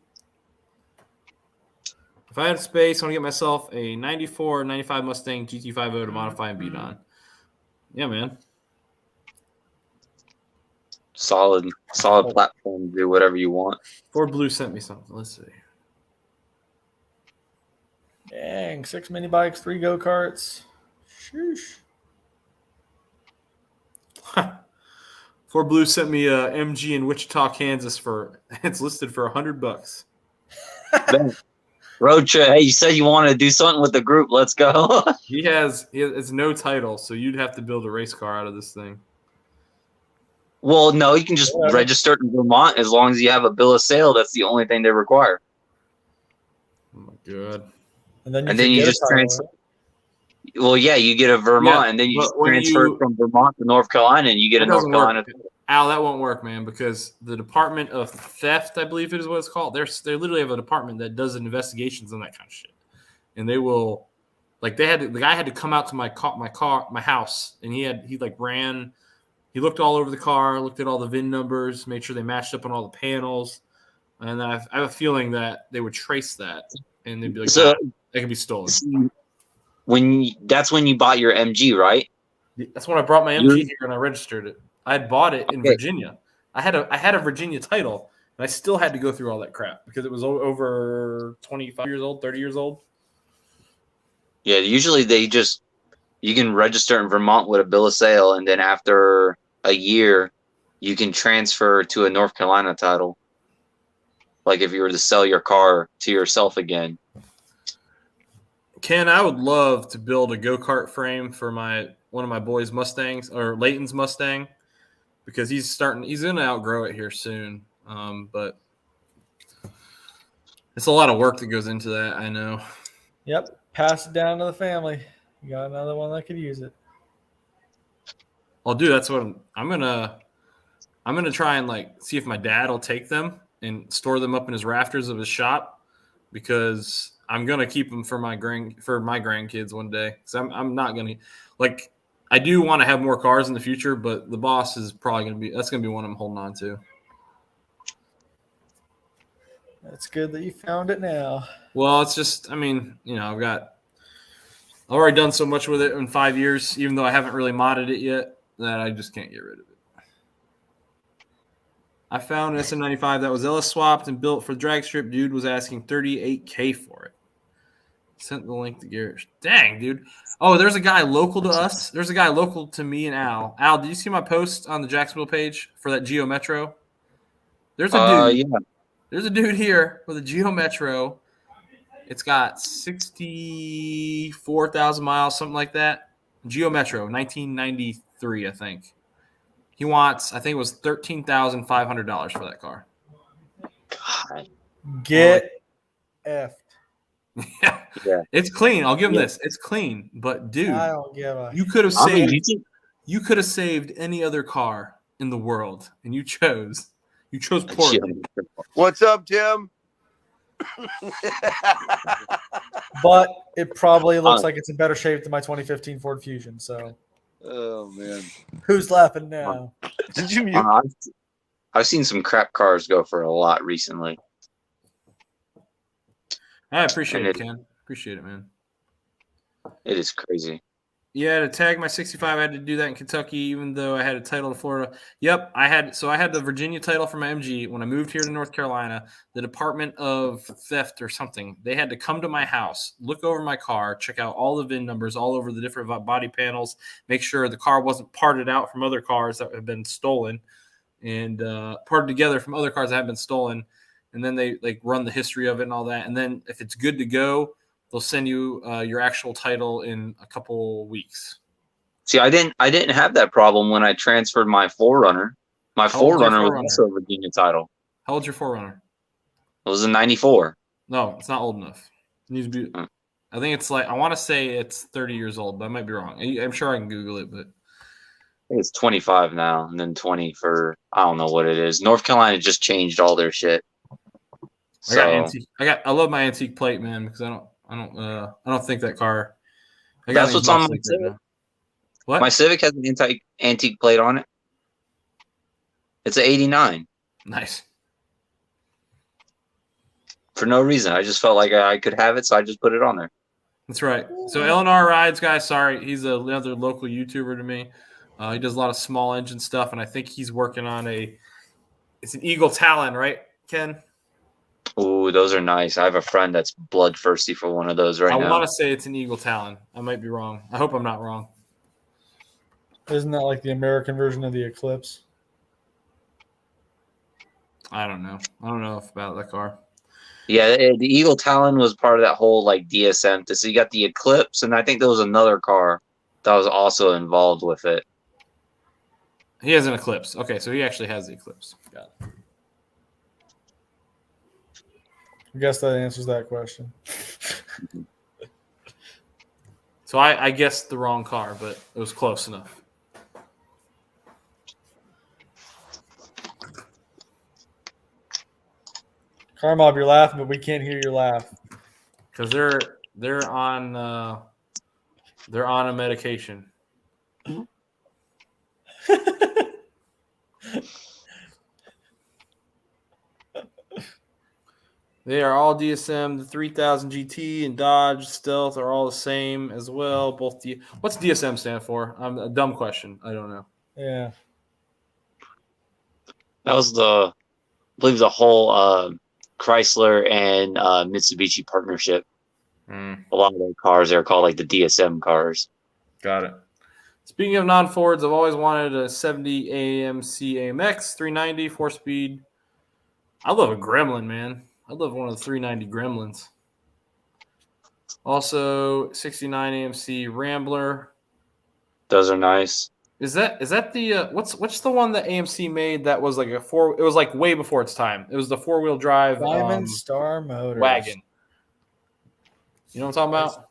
S1: If I had space, I want to get myself a 94 95 Mustang GT50 to modify and beat on. Yeah, man.
S6: Solid platform to do whatever you want.
S1: Ford Blue sent me something. Let's see.
S2: Dang, 6 mini bikes, 3 go-karts. Sheesh.
S1: Ford Blue sent me a MG in Wichita, Kansas it's listed for $100.
S6: Rocha, hey, you said you wanted to do something with the group. Let's go.
S1: He has it's no title, so you'd have to build a race car out of this thing.
S6: Well, no, you can just register it in Vermont as long as you have a bill of sale. That's the only thing they require.
S1: Oh my god!
S2: And then you
S6: just transfer. Well, yeah, you get a Vermont, and then you just transfer it from Vermont to North Carolina, and you get a North Carolina.
S1: Al, that won't work, man, because the Department of Theft, I believe it is what it's called. They literally have a department that does investigations on that kind of shit, and they will, like, the guy had to come out to my house, and he looked all over the car, looked at all the VIN numbers, made sure they matched up on all the panels, and I have a feeling that they would trace that, and they'd be like, so, that could be stolen.
S6: That's when you bought your MG, right?
S1: That's when I brought my MG here and I registered it. I had bought it in Virginia. I had a Virginia title, and I still had to go through all that crap because it was over 25 years old, 30 years old.
S6: Yeah, usually you can register in Vermont with a bill of sale, and then after a year, you can transfer to a North Carolina title. Like if you were to sell your car to yourself again.
S1: Ken, I would love to build a go-kart frame for one of my boys' Mustangs, or Leighton's Mustang, because he's going to outgrow it here soon. But it's a lot of work that goes into that, I know.
S2: Yep. Pass it down to the family. You got another one that could use it.
S1: Well, dude, that's what I'm gonna try and see if my dad will take them and store them up in his rafters of his shop, because I'm gonna keep them for my grandkids one day. Because I'm not gonna I do want to have more cars in the future, but the boss is probably that's gonna be one I'm holding on to.
S2: That's good that you found it now.
S1: Well, it's just, I've already done so much with it in 5 years, even though I haven't really modded it yet, that I just can't get rid of it. I found an SM95 that was Ellis swapped and built for the drag strip. Dude was asking $38K for it. Sent the link to Garrett. Dang, dude. Oh, there's a guy local to us. There's a guy local to me and Al. Al, did you see my post on the Jacksonville page for that Geo Metro? There's a dude. Yeah. There's a dude here with a Geo Metro. It's got 64,000 miles, something like that. Geo Metro, 1993, I think. He wants, I think it was $13,500 for that car.
S6: God.
S2: Get effed.
S1: Yeah. It's clean. I'll give him this. It's clean. But dude,
S2: I don't give a.
S1: You could have saved any other car in the world, and you chose poorly.
S4: What's up, Tim?
S2: But it probably looks like it's in better shape than my 2015 Ford Fusion. So,
S4: oh man,
S2: who's laughing now?
S4: Did you mute?
S6: I've seen some crap cars go for a lot recently.
S1: I appreciate it, Ken. Appreciate it, man.
S6: It is crazy.
S1: Yeah, to tag my 65, I had to do that in Kentucky, even though I had a title to Florida. Yep, I had the Virginia title for my MG. When I moved here to North Carolina, the Department of Theft or something, they had to come to my house, look over my car, check out all the VIN numbers all over the different body panels, make sure the car wasn't parted out from other cars that have been stolen, and parted together from other cars that have been stolen. And then they run the history of it and all that. And then if it's good to go, they'll send you your actual title in a couple weeks.
S6: See, I didn't have that problem when I transferred my 4Runner. My 4Runner was also a Virginia title.
S1: How old's your 4Runner?
S6: It was a 94.
S1: No, it's not old enough. It needs to be. I think it's I want to say it's 30 years old, but I might be wrong. I'm sure I can Google it, but
S6: It's 25 now, and then 20 for I don't know what it is. North Carolina just changed all their shit.
S1: I got antique. I love my antique plate, man, because I don't think that car.
S6: That's what's on my Civic.
S1: Right now. What?
S6: My Civic has an antique plate on it. It's an 89.
S1: Nice.
S6: For no reason. I just felt like I could have it, so I just put it on there.
S1: That's right. So LNR Rides, guys, sorry. He's another local YouTuber to me. He does a lot of small engine stuff, and I think he's working on it's an Eagle Talon, right, Ken?
S6: Ooh, those are nice. I have a friend that's bloodthirsty for one of those right now.
S1: I want to say it's an Eagle Talon. I might be wrong. I hope I'm not wrong.
S2: Isn't that like the American version of the Eclipse?
S1: I don't know. I don't know about that car.
S6: Yeah, the Eagle Talon was part of that whole like DSM. So you got the Eclipse, and I think there was another car that was also involved with it.
S1: He has an Eclipse. Okay, so he actually has the Eclipse. Got it.
S2: I guess that answers that question.
S1: So I guessed the wrong car, but it was close enough.
S2: Car Mob, you're laughing, but we can't hear your laugh.
S1: Because they're on a medication. They are all DSM. The 3000 GT and Dodge Stealth are all the same as well. What's DSM stand for? A dumb question. I don't know.
S2: Yeah.
S6: That was I believe the whole Chrysler and Mitsubishi partnership. A lot of their cars are called like the DSM cars.
S1: Got it. Speaking of non-Fords, I've always wanted a 70 AMC AMX 390 4-speed. I love a Gremlin, man. I love one of the 390 Gremlins. Also, 69 AMC Rambler.
S6: Those are nice.
S1: Is that the what's the one that AMC made that was like it was like way before its time. It was the 4-wheel drive
S2: Diamond Star Motors
S1: wagon. You know what I'm talking about?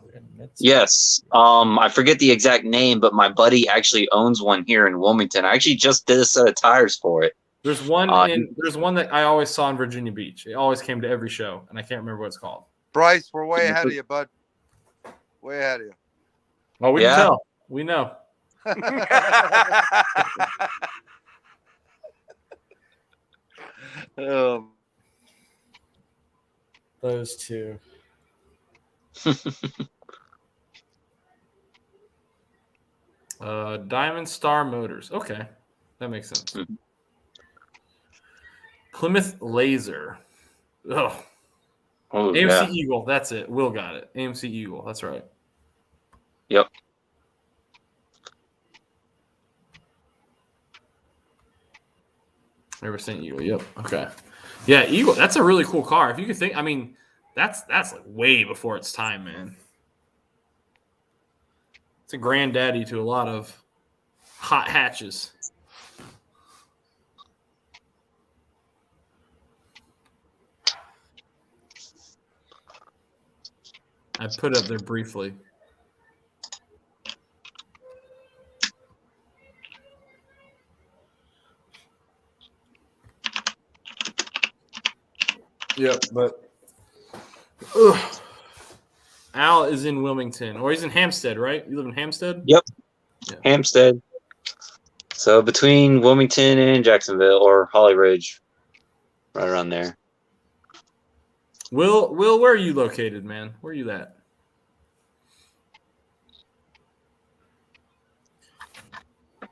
S6: Yes. I forget the exact name, but my buddy actually owns one here in Wilmington. I actually just did a set of tires for it.
S1: There's one that I always saw in Virginia Beach. It always came to every show, and I can't remember what it's called.
S4: Bryce, we're way ahead of you, bud. Way ahead of you.
S1: Well, we can tell. We know.
S2: Those two.
S1: Diamond Star Motors. Okay, that makes sense. Plymouth Laser. Oh, AMC Eagle. That's it. Will got it. AMC Eagle. That's right.
S6: Yep.
S1: Never seen Eagle. Yep. Okay. Yeah, Eagle. That's a really cool car. If you could think, I mean, that's like way before its time, man. It's a granddaddy to a lot of hot hatches. I put it up there briefly. Yep, but Al is in Wilmington, or he's in Hampstead, right? You live in Hampstead?
S6: Yep.
S1: Yeah.
S6: Hampstead. So between Wilmington and Jacksonville, or Holly Ridge, right around there.
S1: Will, where are you located, man? Where are you at?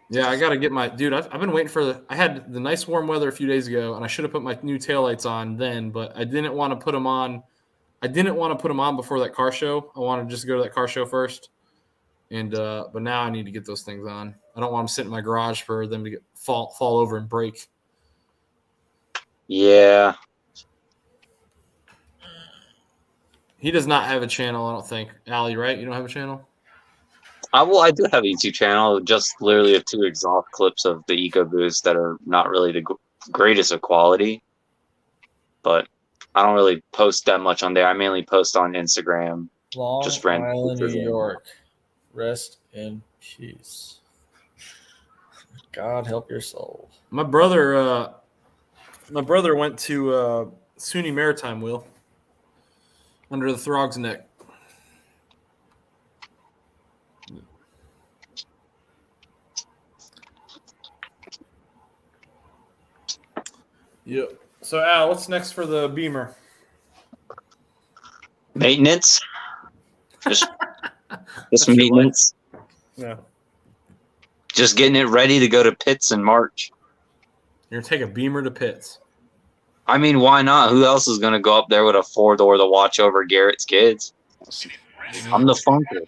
S1: Yeah, I got to get my – dude, I've been waiting for – I had the nice warm weather a few days ago, and I should have put my new taillights on then, but I didn't want to put them on. I didn't want to put them on before that car show. I wanted to just go to that car show first. And but now I need to get those things on. I don't want them sitting in my garage for them to fall over and break.
S6: Yeah.
S1: He does not have a channel, I don't think. Allie, right? You don't have a channel?
S6: I do have a YouTube channel, just literally have 2 exhaust clips of the EcoBoost that are not really the greatest of quality. But I don't really post that much on there. I mainly post on Instagram.
S2: Long
S6: just random
S2: Island,
S6: pictures.
S2: New York. Rest in peace. God help your soul.
S1: My brother went to SUNY Maritime, Will, under the Throg's Neck. Yep. So, Al, what's next for the Beamer?
S6: Maintenance. Just
S1: That's your
S6: maintenance.
S1: Yeah.
S6: Just getting it ready to go to pits in March.
S1: You're going to take a Beamer to pits.
S6: I mean, why not? Who else is going to go up there with a 4-door to watch over Garrett's kids? I'm the funker.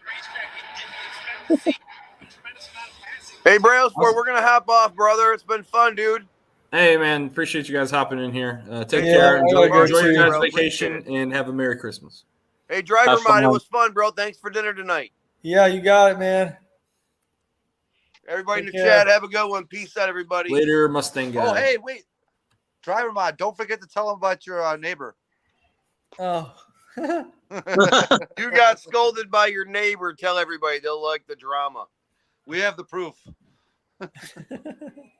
S4: Hey, Brailsport, we're gonna hop off, brother. It's been fun, dude.
S1: Hey, man. Appreciate you guys hopping in here. Take
S2: Yeah,
S1: care.
S2: I
S1: Enjoy
S2: gotta go
S1: your
S2: too,
S1: guys'
S4: bro.
S1: vacation
S4: Appreciate
S1: and have a Merry Christmas.
S4: Hey, Driver
S6: Have
S4: Mod, it
S6: fun.
S4: was fun, bro. Thanks for dinner tonight.
S2: Yeah, you got it, man.
S4: Everybody in
S2: Take
S4: the
S2: care.
S4: chat, have a good one. Peace out, everybody.
S1: Later, Mustang guy.
S7: Oh, hey, wait. Driver Mod, don't forget to tell him about your neighbor.
S2: Oh.
S4: You got scolded by your neighbor. Tell everybody they'll like the drama.
S7: We have the proof.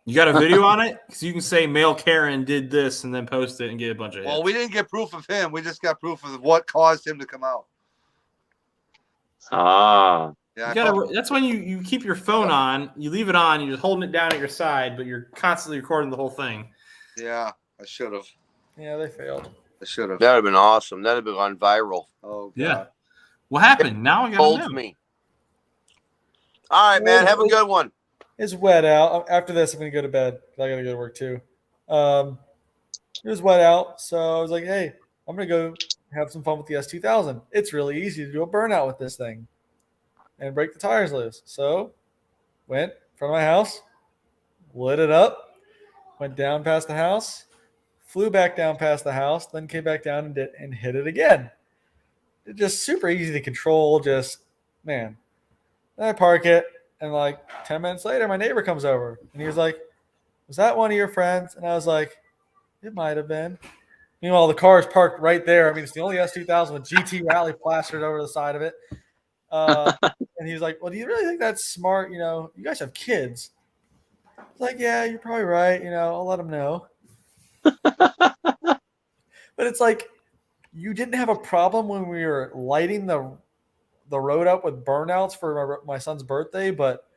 S1: You got a video on it? Because you can say male Karen did this and then post it and get a bunch of hits.
S7: Well, we didn't get proof of him. We just got proof of what caused him to come out.
S6: Ah.
S7: Yeah,
S1: That's when you keep your phone on, you leave it on, you're just holding it down at your side, but you're constantly recording the whole thing.
S7: yeah, I should have.
S2: Yeah, they failed.
S7: I should have.
S4: That would have been awesome. That would have gone viral.
S7: Oh, God.
S1: Yeah. What happened? Now I got to
S4: Holds
S1: know.
S4: me. All right, man. Have a good one.
S2: It's wet out. After this, I'm gonna go to bed. I gotta go to work too. It was wet out, so I was like, "Hey, I'm gonna go have some fun with the S2000. It's really easy to do a burnout with this thing and break the tires loose." So, went in front of my house, lit it up, went down past the house, flew back down past the house, then came back down and hit it again. It's just super easy to control. Just man. Then I park it. And like 10 minutes later, my neighbor comes over and he was like, "Was that one of your friends?" And I was like, "It might have been." Meanwhile, the car is parked right there. I mean, it's the only S2000 with GT Rally plastered over the side of it. And he was like, "Well, do you really think that's smart? You know, you guys have kids." I was like, "Yeah, you're probably right. You know, I'll let them know." But it's like, you didn't have a problem when we were lighting the road up with burnouts for my son's birthday, but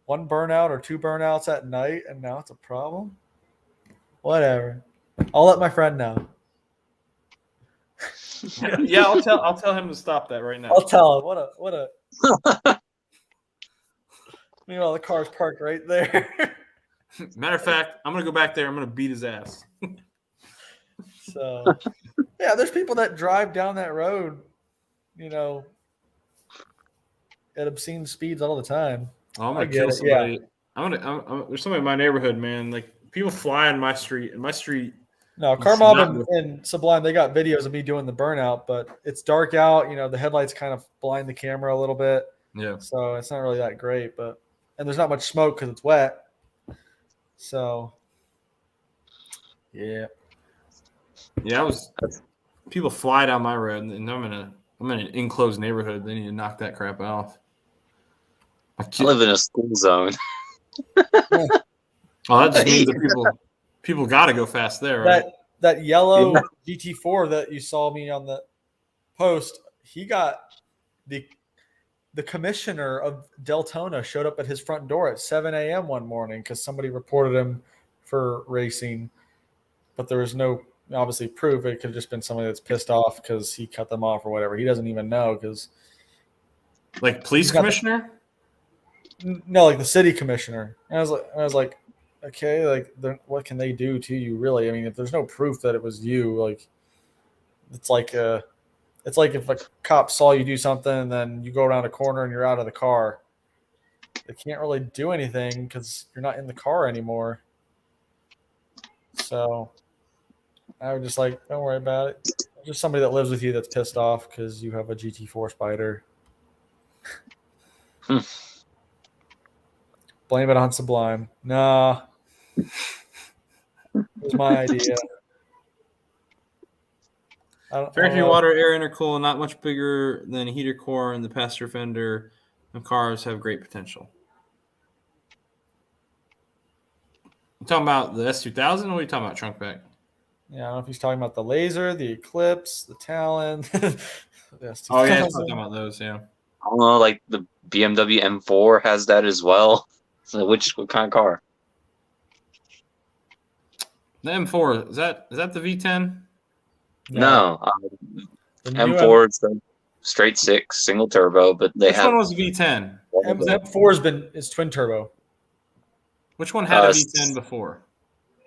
S2: one burnout or two burnouts at night, and now it's a problem. Whatever. I'll let my friend know.
S1: Yeah, I'll tell him to stop that right now.
S2: I'll tell him. What a. Meanwhile, the car's parked right there.
S1: Matter of fact, I'm gonna go back there. I'm gonna beat his ass.
S2: So, yeah, there's people that drive down that road, you know, at obscene speeds all the time.
S1: Oh, I'm gonna kill somebody. Yeah. There's somebody in my neighborhood, man. Like people fly on my street. And my street.
S2: No, Carmob and Sublime, they got videos of me doing the burnout, but it's dark out. You know, the headlights kind of blind the camera a little bit.
S1: Yeah.
S2: So it's not really that great, and there's not much smoke because it's wet. So. Yeah.
S1: Yeah, people fly down my road, and I'm in an enclosed neighborhood. They need to knock that crap off.
S6: I live in a school zone.
S1: Oh, that just means that people got to go fast there, right?
S2: That yellow GT4 that you saw me on the post, he got the commissioner of Deltona showed up at his front door at 7 a.m. one morning because somebody reported him for racing, but there was no obviously proof. It could have just been somebody that's pissed off because he cut them off or whatever. He doesn't even know because
S1: like police commissioner.
S2: No, like the city commissioner. And I was like, okay, like what can they do to you, really? I mean, if there's no proof that it was you, like it's like if a cop saw you do something and then you go around a corner and you're out of the car. They can't really do anything because you're not in the car anymore. So I was just like, don't worry about it. Just somebody that lives with you that's pissed off because you have a GT4 Spider. Blame it on Sublime. Nah. It was my idea.
S1: Factory water air intercooler, not much bigger than a heater core in the passenger fender, and cars have great potential. You talking about the S2000 or are you talking about trunk pack?
S2: Yeah, I don't know if he's talking about the Laser, the Eclipse, the Talon. Yes,
S1: Oh, yeah, he's talking about those, yeah.
S6: I don't know, like the BMW M4 has that as well. So what kind of car?
S1: The M4, is that the V10?
S6: No,
S2: The new
S6: M4 is the straight six single turbo, but they
S1: Which
S6: have
S1: one was the V10?
S2: M4 is twin turbo.
S1: Which one had a V10 before?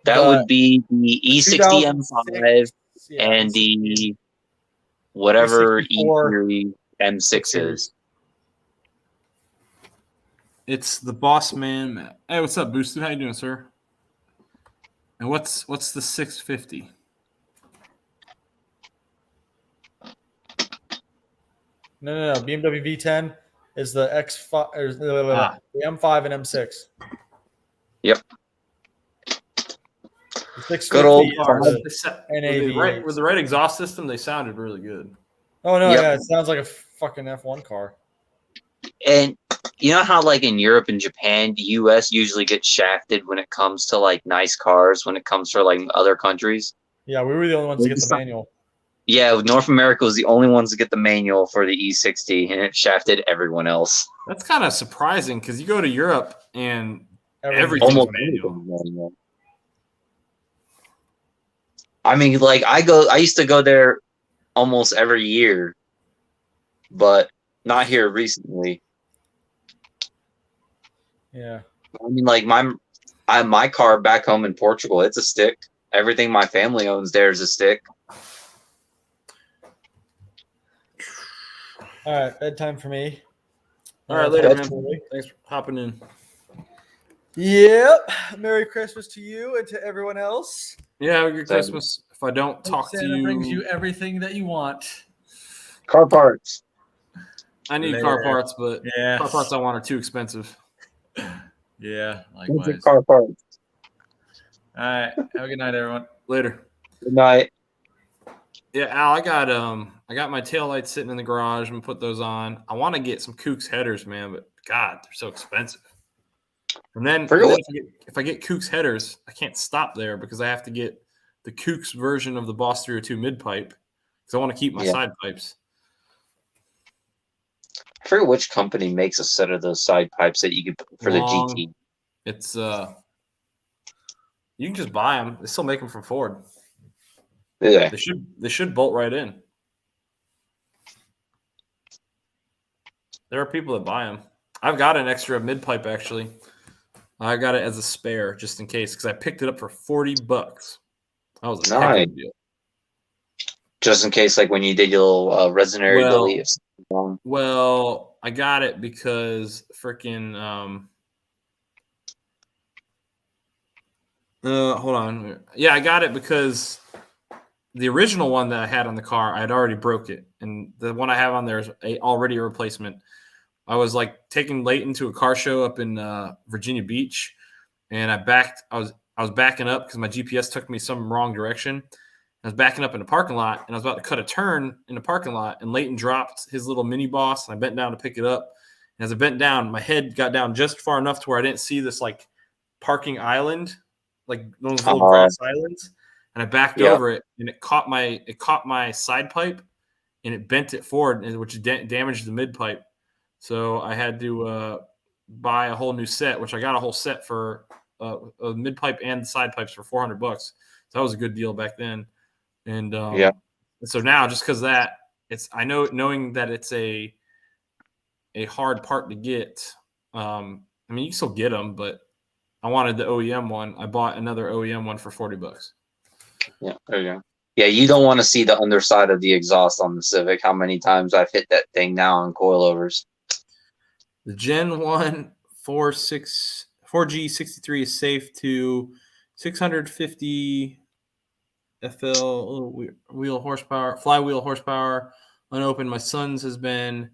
S6: that would be the E60 M5
S2: yeah,
S6: and the whatever
S2: E64
S6: E3 M6 is.
S1: It's the Boss Man. Hey, what's up, Boosted? How you doing, sir? And what's the 650?
S2: No. BMW V10 is the X5, or the M5 and M6.
S6: Yep.
S2: The 650
S6: Good old
S2: is the NAV.
S1: With the right exhaust system, they sounded really good.
S2: Oh no,
S6: Yep.
S2: yeah, it sounds like a fucking F1 car.
S6: And you know how like in Europe and Japan, the US usually gets shafted when it comes to like nice cars when it comes to like other countries?
S2: Yeah, we were the only ones to get the manual.
S6: Yeah, North America was the only ones to get the manual for the E60, and it shafted everyone else.
S1: That's kind of surprising because you go to Europe and
S2: Everything's
S1: everything's manual.
S6: I mean, like I used to go there almost every year, but not here recently.
S2: Yeah.
S6: I mean, like my car back home in Portugal, it's a stick. Everything my family owns there is a stick.
S2: All right, bedtime for me.
S1: All right, later, man. Thanks for hopping in.
S2: Yep. Merry Christmas to you and to everyone else.
S1: Yeah, have a good Christmas. If I don't talk to you,
S2: brings you everything that you want.
S6: Car parts.
S1: I need car parts, but car parts I want are too expensive.
S2: Yeah, likewise.
S6: Car parts.
S2: All right. Have a good night, everyone.
S1: Later.
S6: Good night.
S1: Yeah, Al, I got my taillights sitting in the garage. I'm gonna put those on. I want to get some Kooks headers, man, but God, they're so expensive. And then if I get Kooks headers, I can't stop there because I have to get the Kooks version of the Boss 302 mid pipe because I want to keep my side pipes.
S6: I forget which company makes a set of those side pipes that you can put for the GT.
S1: It's you can just buy them. They still make them from Ford.
S6: Yeah.
S1: They should bolt right in. There are people that buy them. I've got an extra mid pipe actually. I got it as a spare just in case because I picked it up for $40. That was a heck of a deal.
S6: Just in case, like when you did your little resin area delete.
S1: Well, I got it because freaking hold on. Yeah, I got it because the original one that I had on the car, I had already broke it, and the one I have on there is already a replacement. I was like taking Leighton to a car show up in Virginia Beach, and I was backing up because my GPS took me some wrong direction. I was backing up in the parking lot, and I was about to cut a turn in the parking lot, and Leighton dropped his little mini Boss, and I bent down to pick it up. And as I bent down, my head got down just far enough to where I didn't see this like parking island, like those little grass islands, and I backed over it, and it caught my side pipe, and it bent it forward, which damaged the mid pipe. So I had to buy a whole new set, which I got a whole set for a mid pipe and side pipes for $400. So that was a good deal back then. And so now, just because that, knowing that it's a hard part to get. I mean, you can still get them, but I wanted the OEM one. I bought another OEM one for $40.
S6: Yeah, there you go. Yeah, you don't want to see the underside of the exhaust on the Civic. How many times I've hit that thing now on coilovers.
S1: The Gen 1 4G63 is safe to 650 FL wheel horsepower, flywheel horsepower, unopened. My son's has been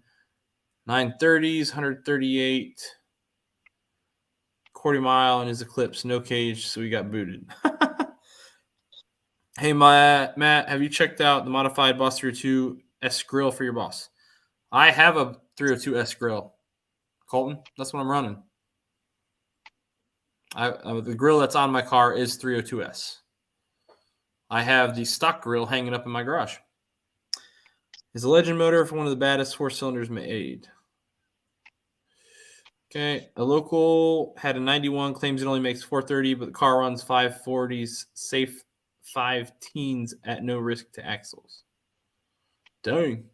S1: 930s, 138, quarter mile, and his Eclipse, no cage, so we got booted. Hey, Matt, have you checked out the modified Boss 302 S grill for your Boss? I have a 302 S grill. Colton, that's what I'm running. The grill that's on my car is 302s. I have the stock grill hanging up in my garage. Is a Legend motor for one of the baddest 4 cylinders made. Okay, a local had a 91, claims it only makes 430, but the car runs 540s, safe 5 teens at no risk to axles. Dang.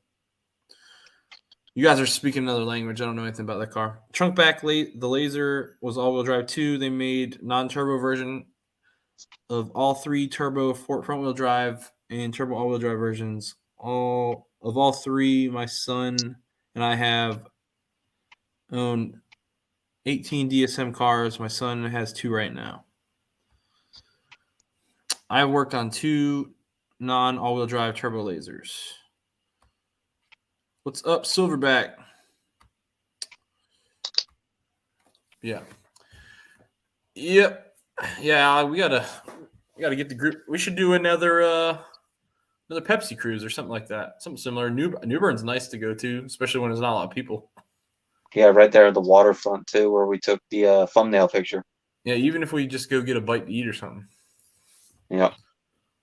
S1: You guys are speaking another language. I don't know anything about that car. Trunk back, the Laser was all-wheel drive too. They made non-turbo version of all 3 turbo front-wheel drive and turbo all-wheel drive versions. All 3, my son and I have owned 18 DSM cars. My son has 2 right now. I've worked on 2 non-all-wheel drive turbo lasers. What's up, Silverback? Yeah. Yep. Yeah, we gotta get the group. We should do another Pepsi cruise or something like that. Something similar. Newbern's nice to go to, especially when there's not a lot of people.
S6: Yeah, right there at the waterfront too, where we took the thumbnail picture.
S1: Yeah, even if we just go get a bite to eat or something.
S6: Yeah.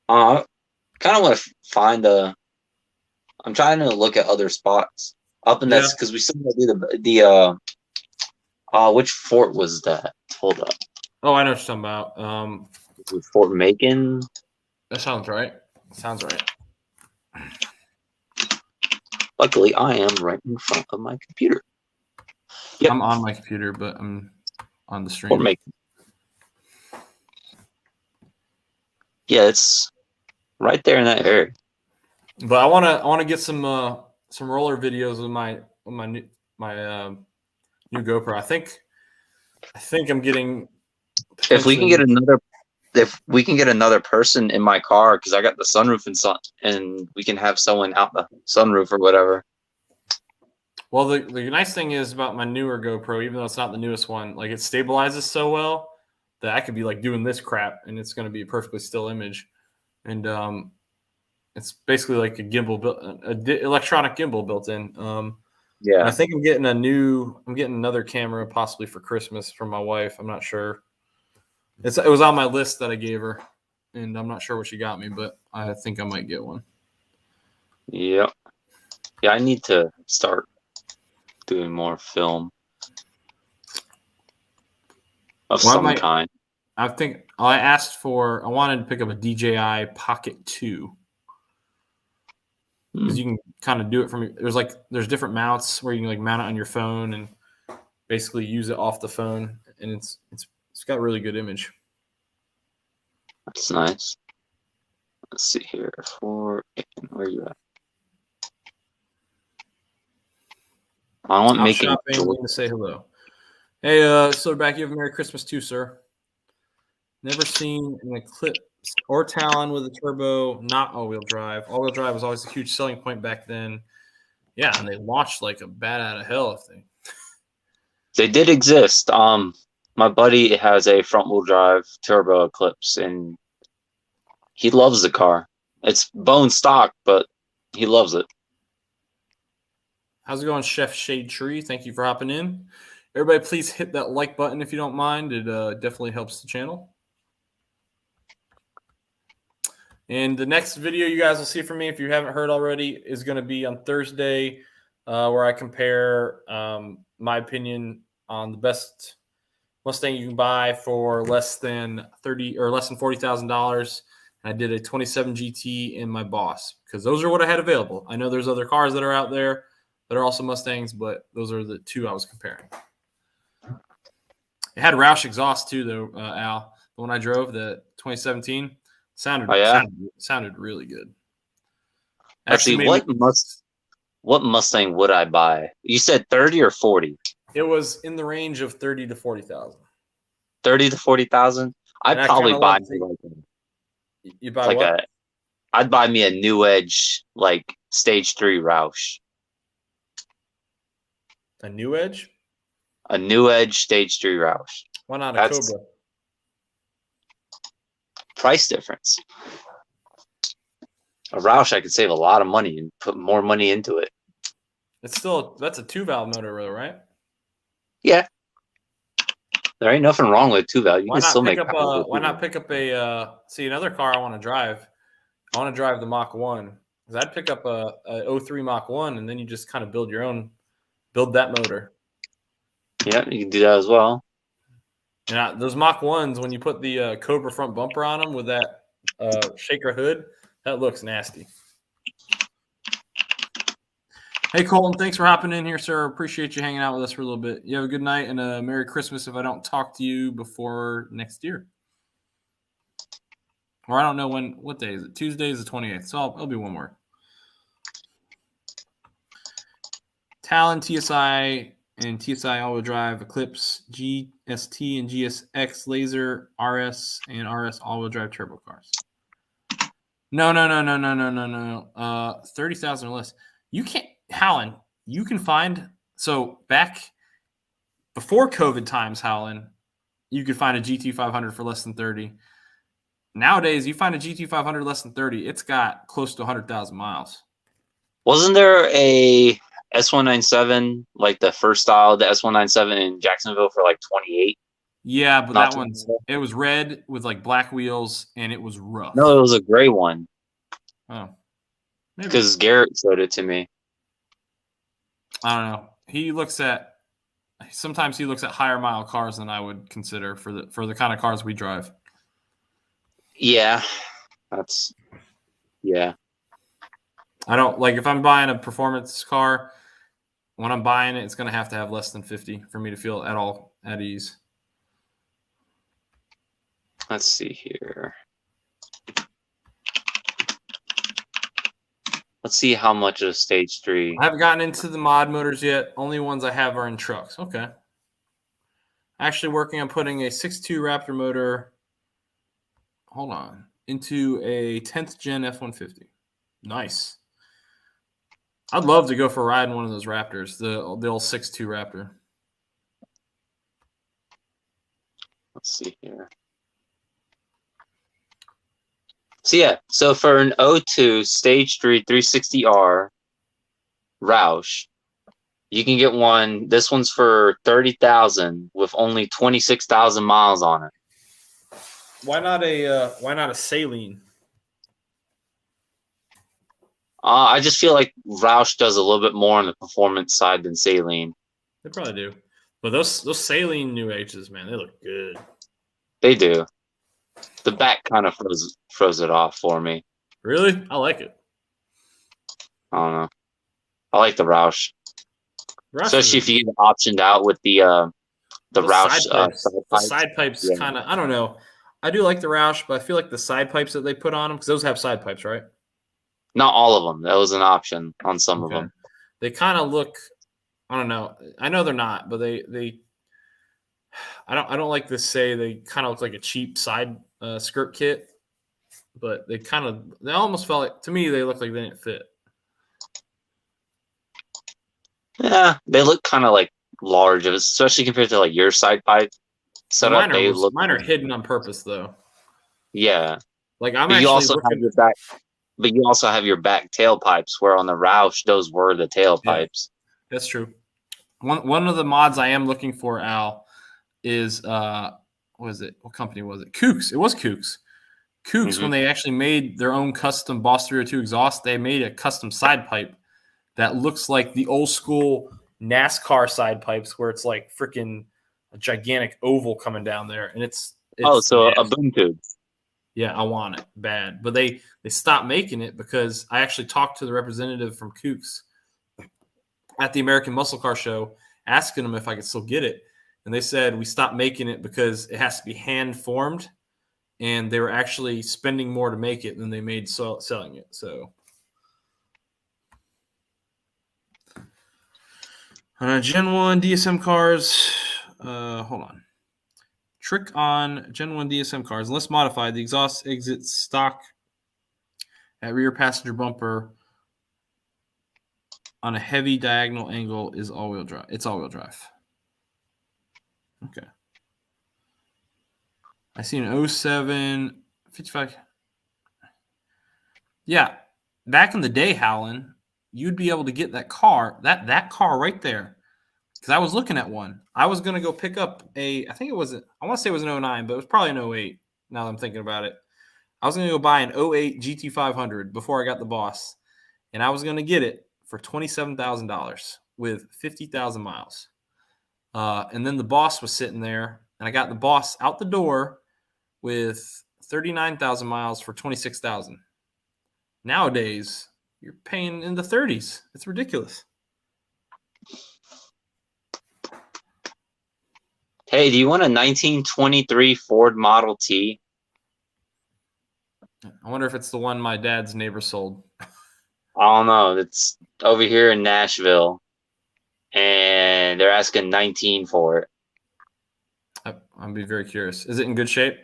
S6: Kind of want to find I'm trying to look at other spots up in that because we still gotta do the which fort was that? Hold up.
S1: Oh, I know what you're talking about.
S6: Fort Macon.
S1: That sounds right. Sounds right.
S6: Luckily, I am right in front of my computer.
S1: Yep. I'm on my computer, but I'm on the stream.
S6: Fort Macon. Yeah, it's right there in that area.
S1: But I want to get some roller videos with my new GoPro. I think I'm getting.
S6: If we can get another person in my car, because I got the sunroof and we can have someone out the sunroof or whatever.
S1: Well, the nice thing is about my newer GoPro, even though it's not the newest one, like it stabilizes so well that I could be like doing this crap and it's going to be a perfectly still image, and it's basically like a gimbal electronic gimbal built in. Yeah, I think I'm getting another camera possibly for Christmas from my wife. I'm not sure. It was on my list that I gave her, and I'm not sure what she got me, but I think I might get one.
S6: Yep. Yeah, I need to start doing more film of some kind.
S1: I wanted to pick up a DJI Pocket 2. Because you can kind of do it from there's different mounts where you can like mount it on your phone and basically use it off the phone, and it's got really good image.
S6: That's nice. Let's see here. Where are you at? I want making
S1: to say hello. Hey, Silverback, you have a Merry Christmas too, sir. Never seen an Eclipse or Talon with a turbo, not all-wheel drive. All-wheel drive was always a huge selling point back then. Yeah, and they launched like a bat out of hell, if
S6: they did exist. My buddy has a front-wheel drive turbo Eclipse, and he loves the car. It's bone stock, but he loves it.
S1: How's it going, Chef Shade Tree? Thank you for hopping in. Everybody, please hit that like button if you don't mind. It definitely helps the channel. And the next video you guys will see from me, if you haven't heard already, is going to be on Thursday, where I compare my opinion on the best Mustang you can buy for less than $40,000. I did a 27 GT and my Boss, because those are what I had available. I know there's other cars that are out there that are also Mustangs, but those are the 2 I was comparing. It had Roush exhaust too, though, Al. The one I drove, the 2017, sounded really good.
S6: Actually, what Mustang would I buy? You said 30 or 40?
S1: It was in the range of 30 to 40,000.
S6: 30 to 40,000? I'd probably buy
S1: you buy what?
S6: I'd buy me a New Edge, like Stage 3 Roush.
S1: A New Edge?
S6: A New Edge Stage 3 Roush.
S1: Why not a Cobra?
S6: Price difference. A Roush, I could save a lot of money and put more money into it.
S1: That's a 2-valve motor, right?
S6: Yeah. There ain't nothing wrong with two valve. You
S1: Why
S6: can still
S1: not pick
S6: make
S1: up
S6: power.
S1: why not pick up a see another car I want to drive? I want to drive the Mach 1 because I'd pick up a 03 Mach 1 and then you just kind of build that motor.
S6: Yeah, you can do that as well.
S1: Yeah, those Mach 1s, when you put the Cobra front bumper on them with that shaker hood, that looks nasty. Hey, Colton, thanks for hopping in here, sir. Appreciate you hanging out with us for a little bit. You have a good night and a Merry Christmas if I don't talk to you before next year. Or I don't know what day is it? Tuesday is the 28th, so it'll be one more. Talon, TSI, and TSI all-wheel drive, Eclipse, GST, and GSX Laser, RS, and RS all-wheel drive turbo cars. No. 30,000 or less. You can't, Howland, you can find, so back before COVID times, Howland, you could find a GT500 for less than 30. Nowadays, you find a GT500 less than 30, it's got close to 100,000 miles.
S6: Wasn't there a S197, like the first style, the S197 in Jacksonville for like 28?
S1: Yeah, but that one's, it was red with like black wheels and it was rough.
S6: No, it was a gray one.
S1: Oh.
S6: Because Garrett showed it to me.
S1: I don't know. Sometimes he looks at higher mile cars than I would consider for the kind of cars we drive.
S6: Yeah.
S1: I don't like, if I'm buying a performance car, when I'm buying it, it's going to have less than 50 for me to feel at all at ease.
S6: Let's see here. Let's see how much of stage 3.
S1: I haven't gotten into the mod motors yet. Only ones I have are in trucks. Okay. Actually working on putting a 6.2 Raptor motor, hold on, into a 10th gen F-150. Nice. I'd love to go for a ride in one of those Raptors, the old 6.2 Raptor.
S6: Let's see here. So for an 02 Stage 3 360R Roush, you can get one. This one's for 30,000 with only 26,000 miles on it.
S1: Why not a Saline?
S6: I just feel like Roush does a little bit more on the performance side than Saline.
S1: They probably do. But those Saline New H's, man, they look good.
S6: They do. The back kind of froze it off for me.
S1: Really? I like it.
S6: I don't know. I like the Roush. Especially if you get optioned out with the Roush
S1: side pipes kind of, I don't know. I do like the Roush, but I feel like the side pipes that they put on them, because those have side pipes, right?
S6: Not all of them. That was an option on some of them.
S1: They kind of look, I don't know. I know they're not, but they I don't like to say they kind of look like a cheap side skirt kit, but they almost felt like, to me, they look like they didn't fit.
S6: Yeah, they look kind of like large, especially compared to like your side pipe setup.
S1: Mine are hidden on purpose, though.
S6: Yeah,
S1: like I'm
S6: but
S1: actually
S6: you also have your back. But you also have your back tailpipes, where on the Roush, those were the tailpipes.
S1: Yeah, that's true. One of the mods I am looking for, Al, is what was it? What company was it? Kooks. It was Kooks. Kooks, when they actually made their own custom Boss 302 exhaust, they made a custom side pipe that looks like the old school NASCAR side pipes, where it's like freaking a gigantic oval coming down there, and it's
S6: a boom tube.
S1: Yeah, I want it bad, but they stopped making it because I actually talked to the representative from Kooks at the American Muscle Car Show, asking them if I could still get it, and they said we stopped making it because it has to be hand formed, and they were actually spending more to make it than they made selling it. So, Gen 1 DSM cars. Hold on. Trick on Gen 1 DSM cars. Unless modified, the exhaust exits stock at rear passenger bumper on a heavy diagonal angle is all-wheel drive. It's all-wheel drive. Okay. I see an 07 55. Yeah. Back in the day, Howland, you'd be able to get that car, that car right there, because I was looking at one. I was gonna go pick up I think it was I want to say it was an 09, but it was probably an 08. Now that I'm thinking about it, I was gonna go buy an 08 GT500 before I got the Boss, and I was gonna get it for $27,000 with 50,000 miles. And then the Boss was sitting there, and I got the Boss out the door with 39,000 miles for 26,000. Nowadays, you're paying in the 30s. It's ridiculous.
S6: Hey, do you want a 1923 Ford Model T?
S1: I wonder if it's the one my dad's neighbor sold.
S6: I don't know. It's over here in Nashville, and they're asking 19 for it.
S1: I'd be very curious. Is it in good shape?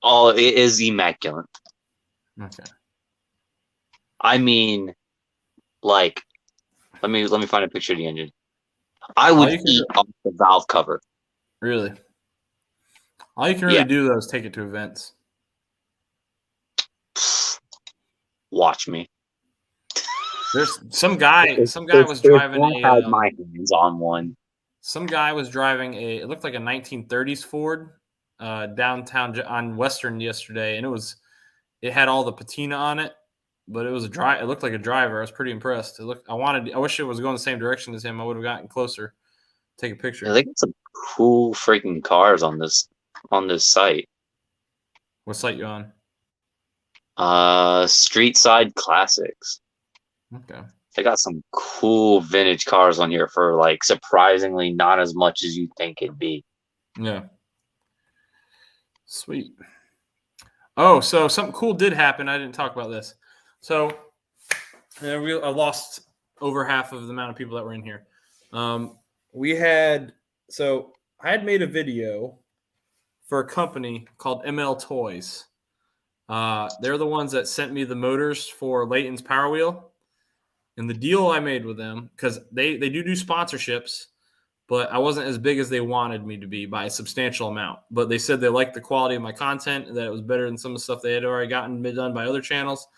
S6: Oh, it is immaculate.
S1: Okay.
S6: I mean, like, let me find a picture of the engine. I would eat off the valve cover.
S1: Really? All you can really do though is take it to events.
S6: Watch me.
S1: There's some guy. Some guy was driving
S6: had my hands on one.
S1: Some guy was driving it looked like a 1930s Ford downtown on Western yesterday, and it had all the patina on it, but it was it looked like a driver. I was pretty impressed. I wish it was going the same direction as him. I would have gotten closer, take a picture.
S6: Yeah, they got some cool freaking cars on this site.
S1: What site you on?
S6: Street Side Classics.
S1: Okay.
S6: They got some cool vintage cars on here for like surprisingly not as much as you think it'd be.
S1: Yeah. Sweet. Oh, so something cool did happen. I didn't talk about this. So I lost over half of the amount of people that were in here. I had made a video for a company called ML Toys. They're the ones that sent me the motors for Layton's Power Wheel. And the deal I made with them, because they do sponsorships, but I wasn't as big as they wanted me to be by a substantial amount. But they said they liked the quality of my content and that it was better than some of the stuff they had already gotten done by other channels.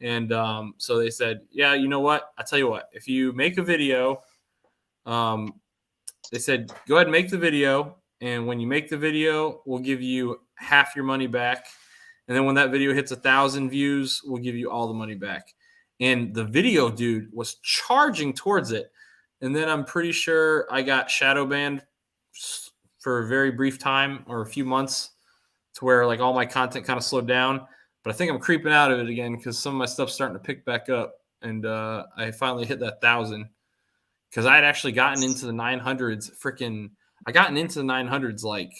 S1: And so they said, yeah, you know what? I tell you what, if you make a video, they said, go ahead and make the video. And when you make the video, we'll give you half your money back. And then when that video hits 1,000 views, we'll give you all the money back. And the video dude was charging towards it. And then I'm pretty sure I got shadow banned for a very brief time or a few months to where like all my content kind of slowed down. But I think I'm creeping out of it again because some of my stuff's starting to pick back up. And I finally hit that 1,000 because I had actually gotten into the 900s. I gotten into the 900s like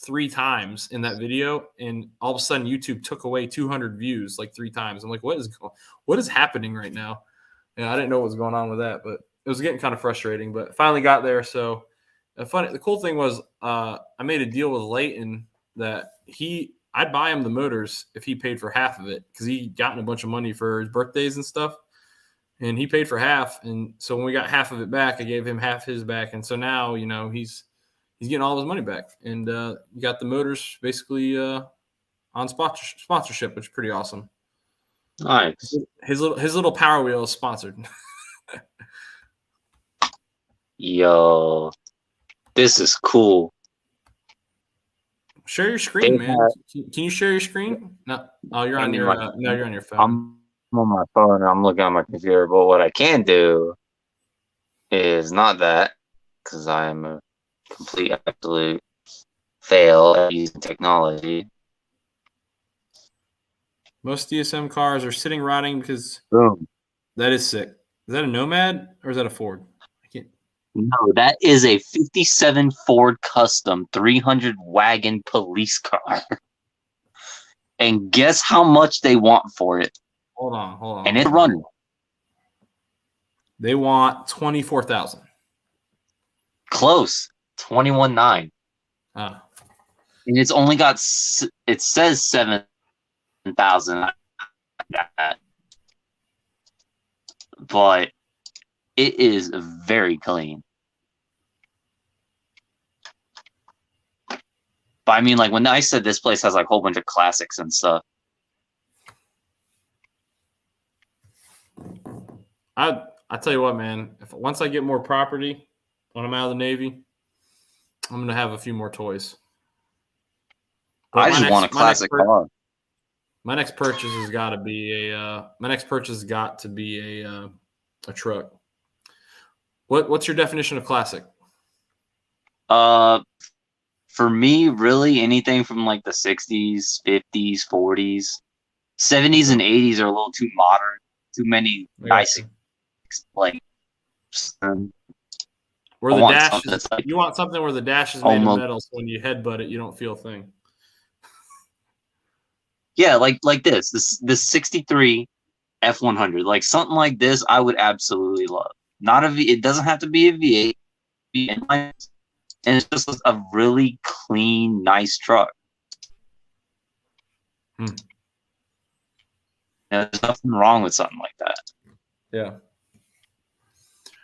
S1: 3 times in that video, and all of a sudden YouTube took away 200 views like 3 times. I'm like, what is happening right now? And I didn't know what was going on with that, but it was getting kind of frustrating. But finally got there. So the cool thing was I made a deal with Layton that I'd buy him the motors if he paid for half of it because he'd gotten a bunch of money for his birthdays and stuff, and he paid for half. And so when we got half of it back, I gave him half his back, and so now he's getting all of his money back, and you got the motors basically on sponsorship, which is pretty awesome.
S6: Nice.
S1: His little Power Wheel is sponsored.
S6: Yo, this is cool.
S1: Share your screen, man. Can you share your screen? No. Oh, you're on your you're on your phone.
S6: I'm on my phone and I'm looking at my computer. But what I can do is not that, because I am a complete absolute fail at using technology.
S1: Most DSM cars are sitting rotting because
S6: Boom.
S1: That is sick. Is that a Nomad or is that a Ford? I can't.
S6: No, that is a 57 Ford Custom 300 wagon police car. And guess how much they want for it?
S1: Hold on.
S6: And it's running.
S1: They want 24,000.
S6: Close. 21.9.
S1: Oh.
S6: And it's only got, it says 7,000. But it is very clean. But I mean, like, when I said this place has like a whole bunch of classics and stuff.
S1: I tell you what, man. Once I get more property, when I'm out of the Navy, I'm going to have a few more toys.
S6: I just want a classic car.
S1: My next purchase has got to be a truck. What's your definition of classic?
S6: For me, really anything from like the 60s, 50s, 40s, 70s, and 80s are a little too modern. Too many nice, like.
S1: Where the dash is, like, you want something where the dash is made of metal, so when you headbutt it, you don't feel a thing.
S6: Yeah, like this 63 F100, like something like this, I would absolutely love. Not a V. It doesn't have to be a V8, and it's just a really clean, nice truck. There's nothing wrong with something like that.
S1: Yeah.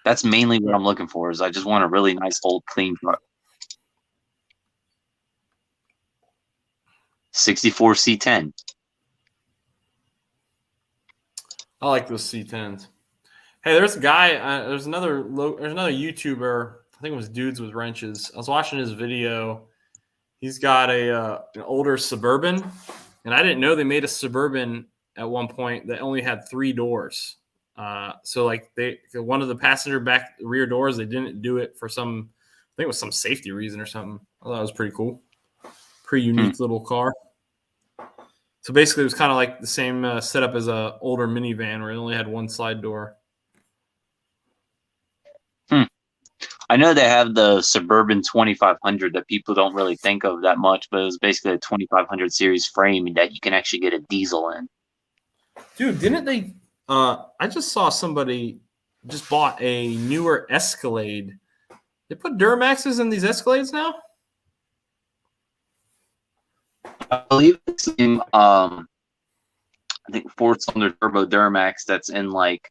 S6: That's mainly what I'm looking for. Is I just want a really nice, old, clean truck. 64 C10.
S1: I like those C10s. Hey, there's a guy. There's another YouTuber. I think it was Dudes with Wrenches. I was watching his video. He's got an older Suburban, and I didn't know they made a Suburban at one point that only had 3 doors. So like one of the passenger back rear doors, they didn't do it for some, I think it was some safety reason or something. I thought it was pretty cool. Pretty unique little car. So basically it was kind of like the same setup as a older minivan where it only had 1 slide door.
S6: I know they have the Suburban 2500 that people don't really think of that much, but it was basically a 2500 series frame that you can actually get a diesel in.
S1: Dude, didn't they? I just saw somebody just bought a newer Escalade. They put Duramaxes in these Escalades now?
S6: I believe it's in, I think 4-cylinder turbo Duramax that's in like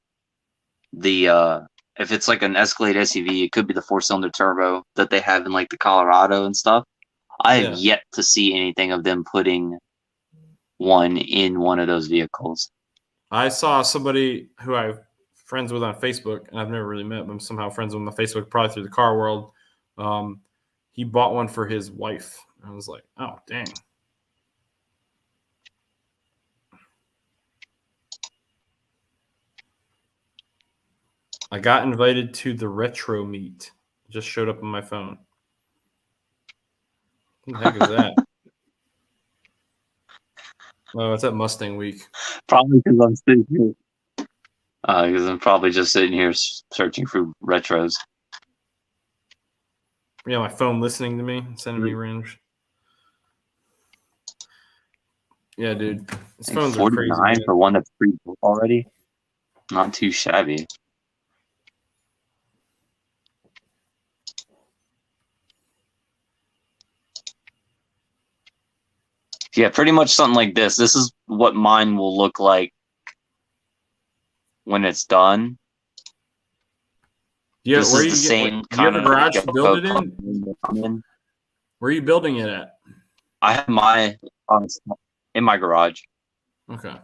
S6: the, if it's like an Escalade SUV, it could be the 4-cylinder turbo that they have in like the Colorado and stuff. I have yet to see anything of them putting one in one of those vehicles.
S1: I saw somebody who I'm friends with on Facebook, and I've never really met, but I'm somehow friends with him on Facebook, probably through the car world. He bought one for his wife. I was like, oh, dang. I got invited to the retro meet. It just showed up on my phone. What the heck is that? Oh, it's at Mustang Week.
S6: Probably because I'm sitting here. Because I'm probably just sitting here searching for retros.
S1: Yeah, my phone listening to me, sending me range. Yeah, dude. These phones are crazy.
S6: 49 for one that's pre-built already. Not too shabby. Yeah, pretty much something like this. This is what mine will look like when it's done.
S1: Yeah,
S6: this is the same kind of
S1: garage to build it in? Where are you building it at?
S6: I have my in my garage.
S1: Okay.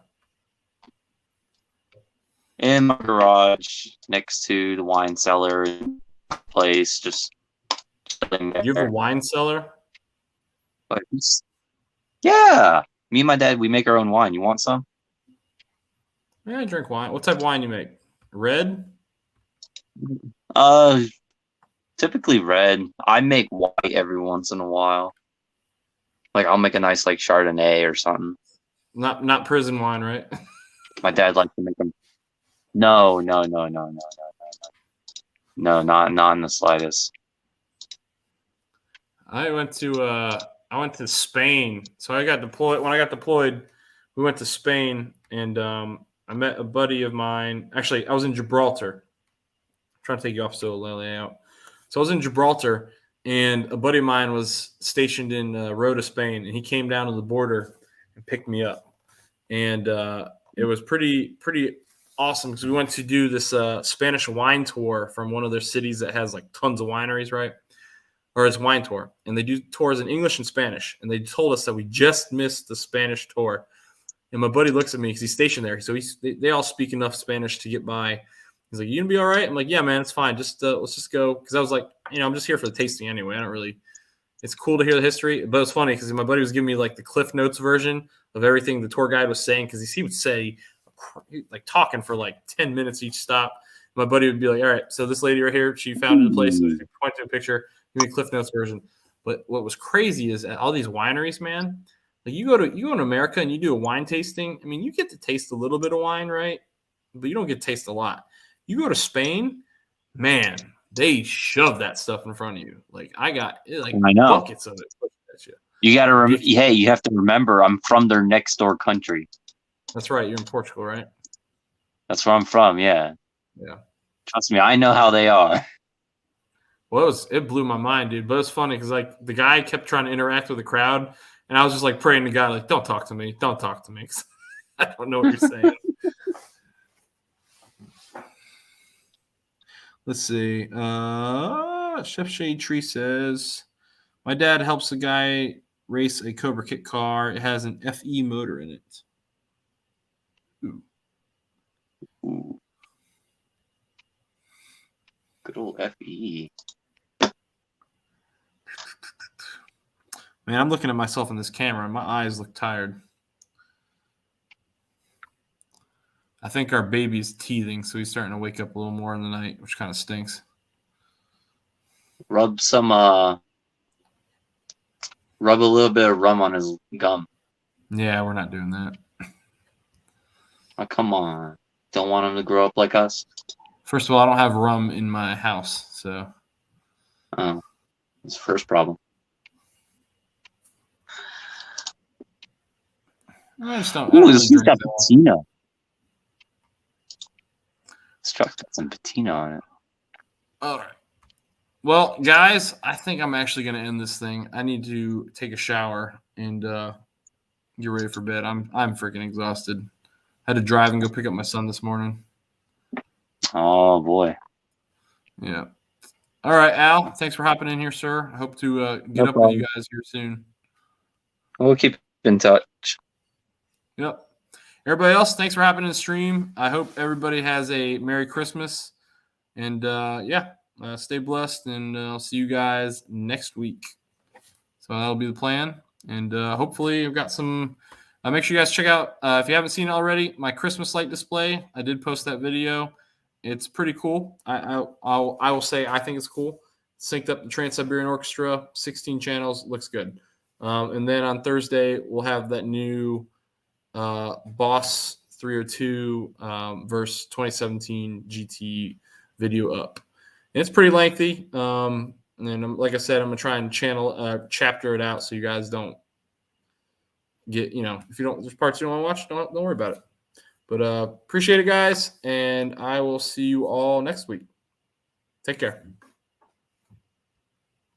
S6: In my garage, next to the wine cellar place, just chilling there.
S1: You have a wine cellar?
S6: Yeah. Me and my dad, we make our own wine. You want some?
S1: Yeah, I drink wine. What type of wine you make? Red?
S6: Typically red. I make white every once in a while. Like I'll make a nice like Chardonnay or something.
S1: Not prison wine, right?
S6: My dad likes to make them. No, not in the slightest.
S1: I went to Spain. So I got deployed. When I got deployed, we went to Spain, and I met a buddy of mine. Actually, I was in Gibraltar. I'm trying to take you off so lay out. So I was in Gibraltar, and a buddy of mine was stationed in Rota, Spain, and he came down to the border and picked me up. And it was pretty awesome because we went to do this Spanish wine tour from one of their cities that has like tons of wineries, right? Or it's wine tour, and they do tours in English and Spanish. And they told us that we just missed the Spanish tour. And my buddy looks at me because he's stationed there, so they all speak enough Spanish to get by. He's like, you gonna be all right? I'm like, yeah, man, it's fine. Just let's just go. Because I was like, I'm just here for the tasting anyway. I don't really. It's cool to hear the history, but it's funny because my buddy was giving me like the Cliff Notes version of everything the tour guide was saying, because he would say like talking for like 10 minutes each stop. My buddy would be like, all right, so this lady right here, she found the place. So she pointed to a picture, give me a Cliff Notes version. But what was crazy is at all these wineries, man. Like you go to America and you do a wine tasting. I mean, you get to taste a little bit of wine, right? But you don't get to taste a lot. You go to Spain, man, they shove that stuff in front of you. Like I got like
S6: I know.
S1: buckets of it.
S6: You got to hey, you have to remember, I'm from their next door country.
S1: That's right. You're in Portugal, right?
S6: That's where I'm from. Yeah.
S1: Yeah.
S6: Trust me, I know how they are.
S1: Well, it blew my mind, dude. But it's funny because like the guy kept trying to interact with the crowd, and I was just like praying to God, like, don't talk to me, don't talk to me. I don't know what you're saying. Let's see. Chef Shade Tree says, my dad helps a guy race a Cobra Kit car. It has an FE motor in it.
S6: Ooh. Good old FE.
S1: Man, I'm looking at myself in this camera, and my eyes look tired. I think our baby's teething, so he's starting to wake up a little more in the night, which kind of stinks.
S6: Rub a little bit of rum on his gum.
S1: Yeah, we're not doing that.
S6: Oh, come on. Don't want him to grow up like us?
S1: First of all, I don't have rum in my house, so.
S6: Oh, that's the first problem.
S1: I just don't.
S6: Ooh, this one's got patina. This truck's got some patina on it.
S1: All right. Well, guys, I think I'm actually going to end this thing. I need to take a shower and get ready for bed. I'm freaking exhausted. I had to drive and go pick up my son this morning.
S6: Oh, boy.
S1: Yeah. All right, Al, thanks for hopping in here, sir. I hope to get up with you guys here soon.
S6: We'll keep in touch.
S1: Yep. Everybody else, thanks for hopping in the stream. I hope everybody has a Merry Christmas. And, stay blessed, and I'll see you guys next week. So that'll be the plan. And hopefully I've got some make sure you guys check out, if you haven't seen it already, my Christmas light display. I did post that video. It's pretty cool. I will say I think it's cool. Synced up the Trans-Siberian Orchestra, 16 channels, looks good. And then on Thursday, we'll have that new Boss 302 verse 2017 GT video up. And it's pretty lengthy. And like I said, I'm going to try and chapter it out so you guys don't get, if you don't, there's parts you don't want to watch, don't worry about it. But appreciate it, guys, and I will see you all next week. Take care.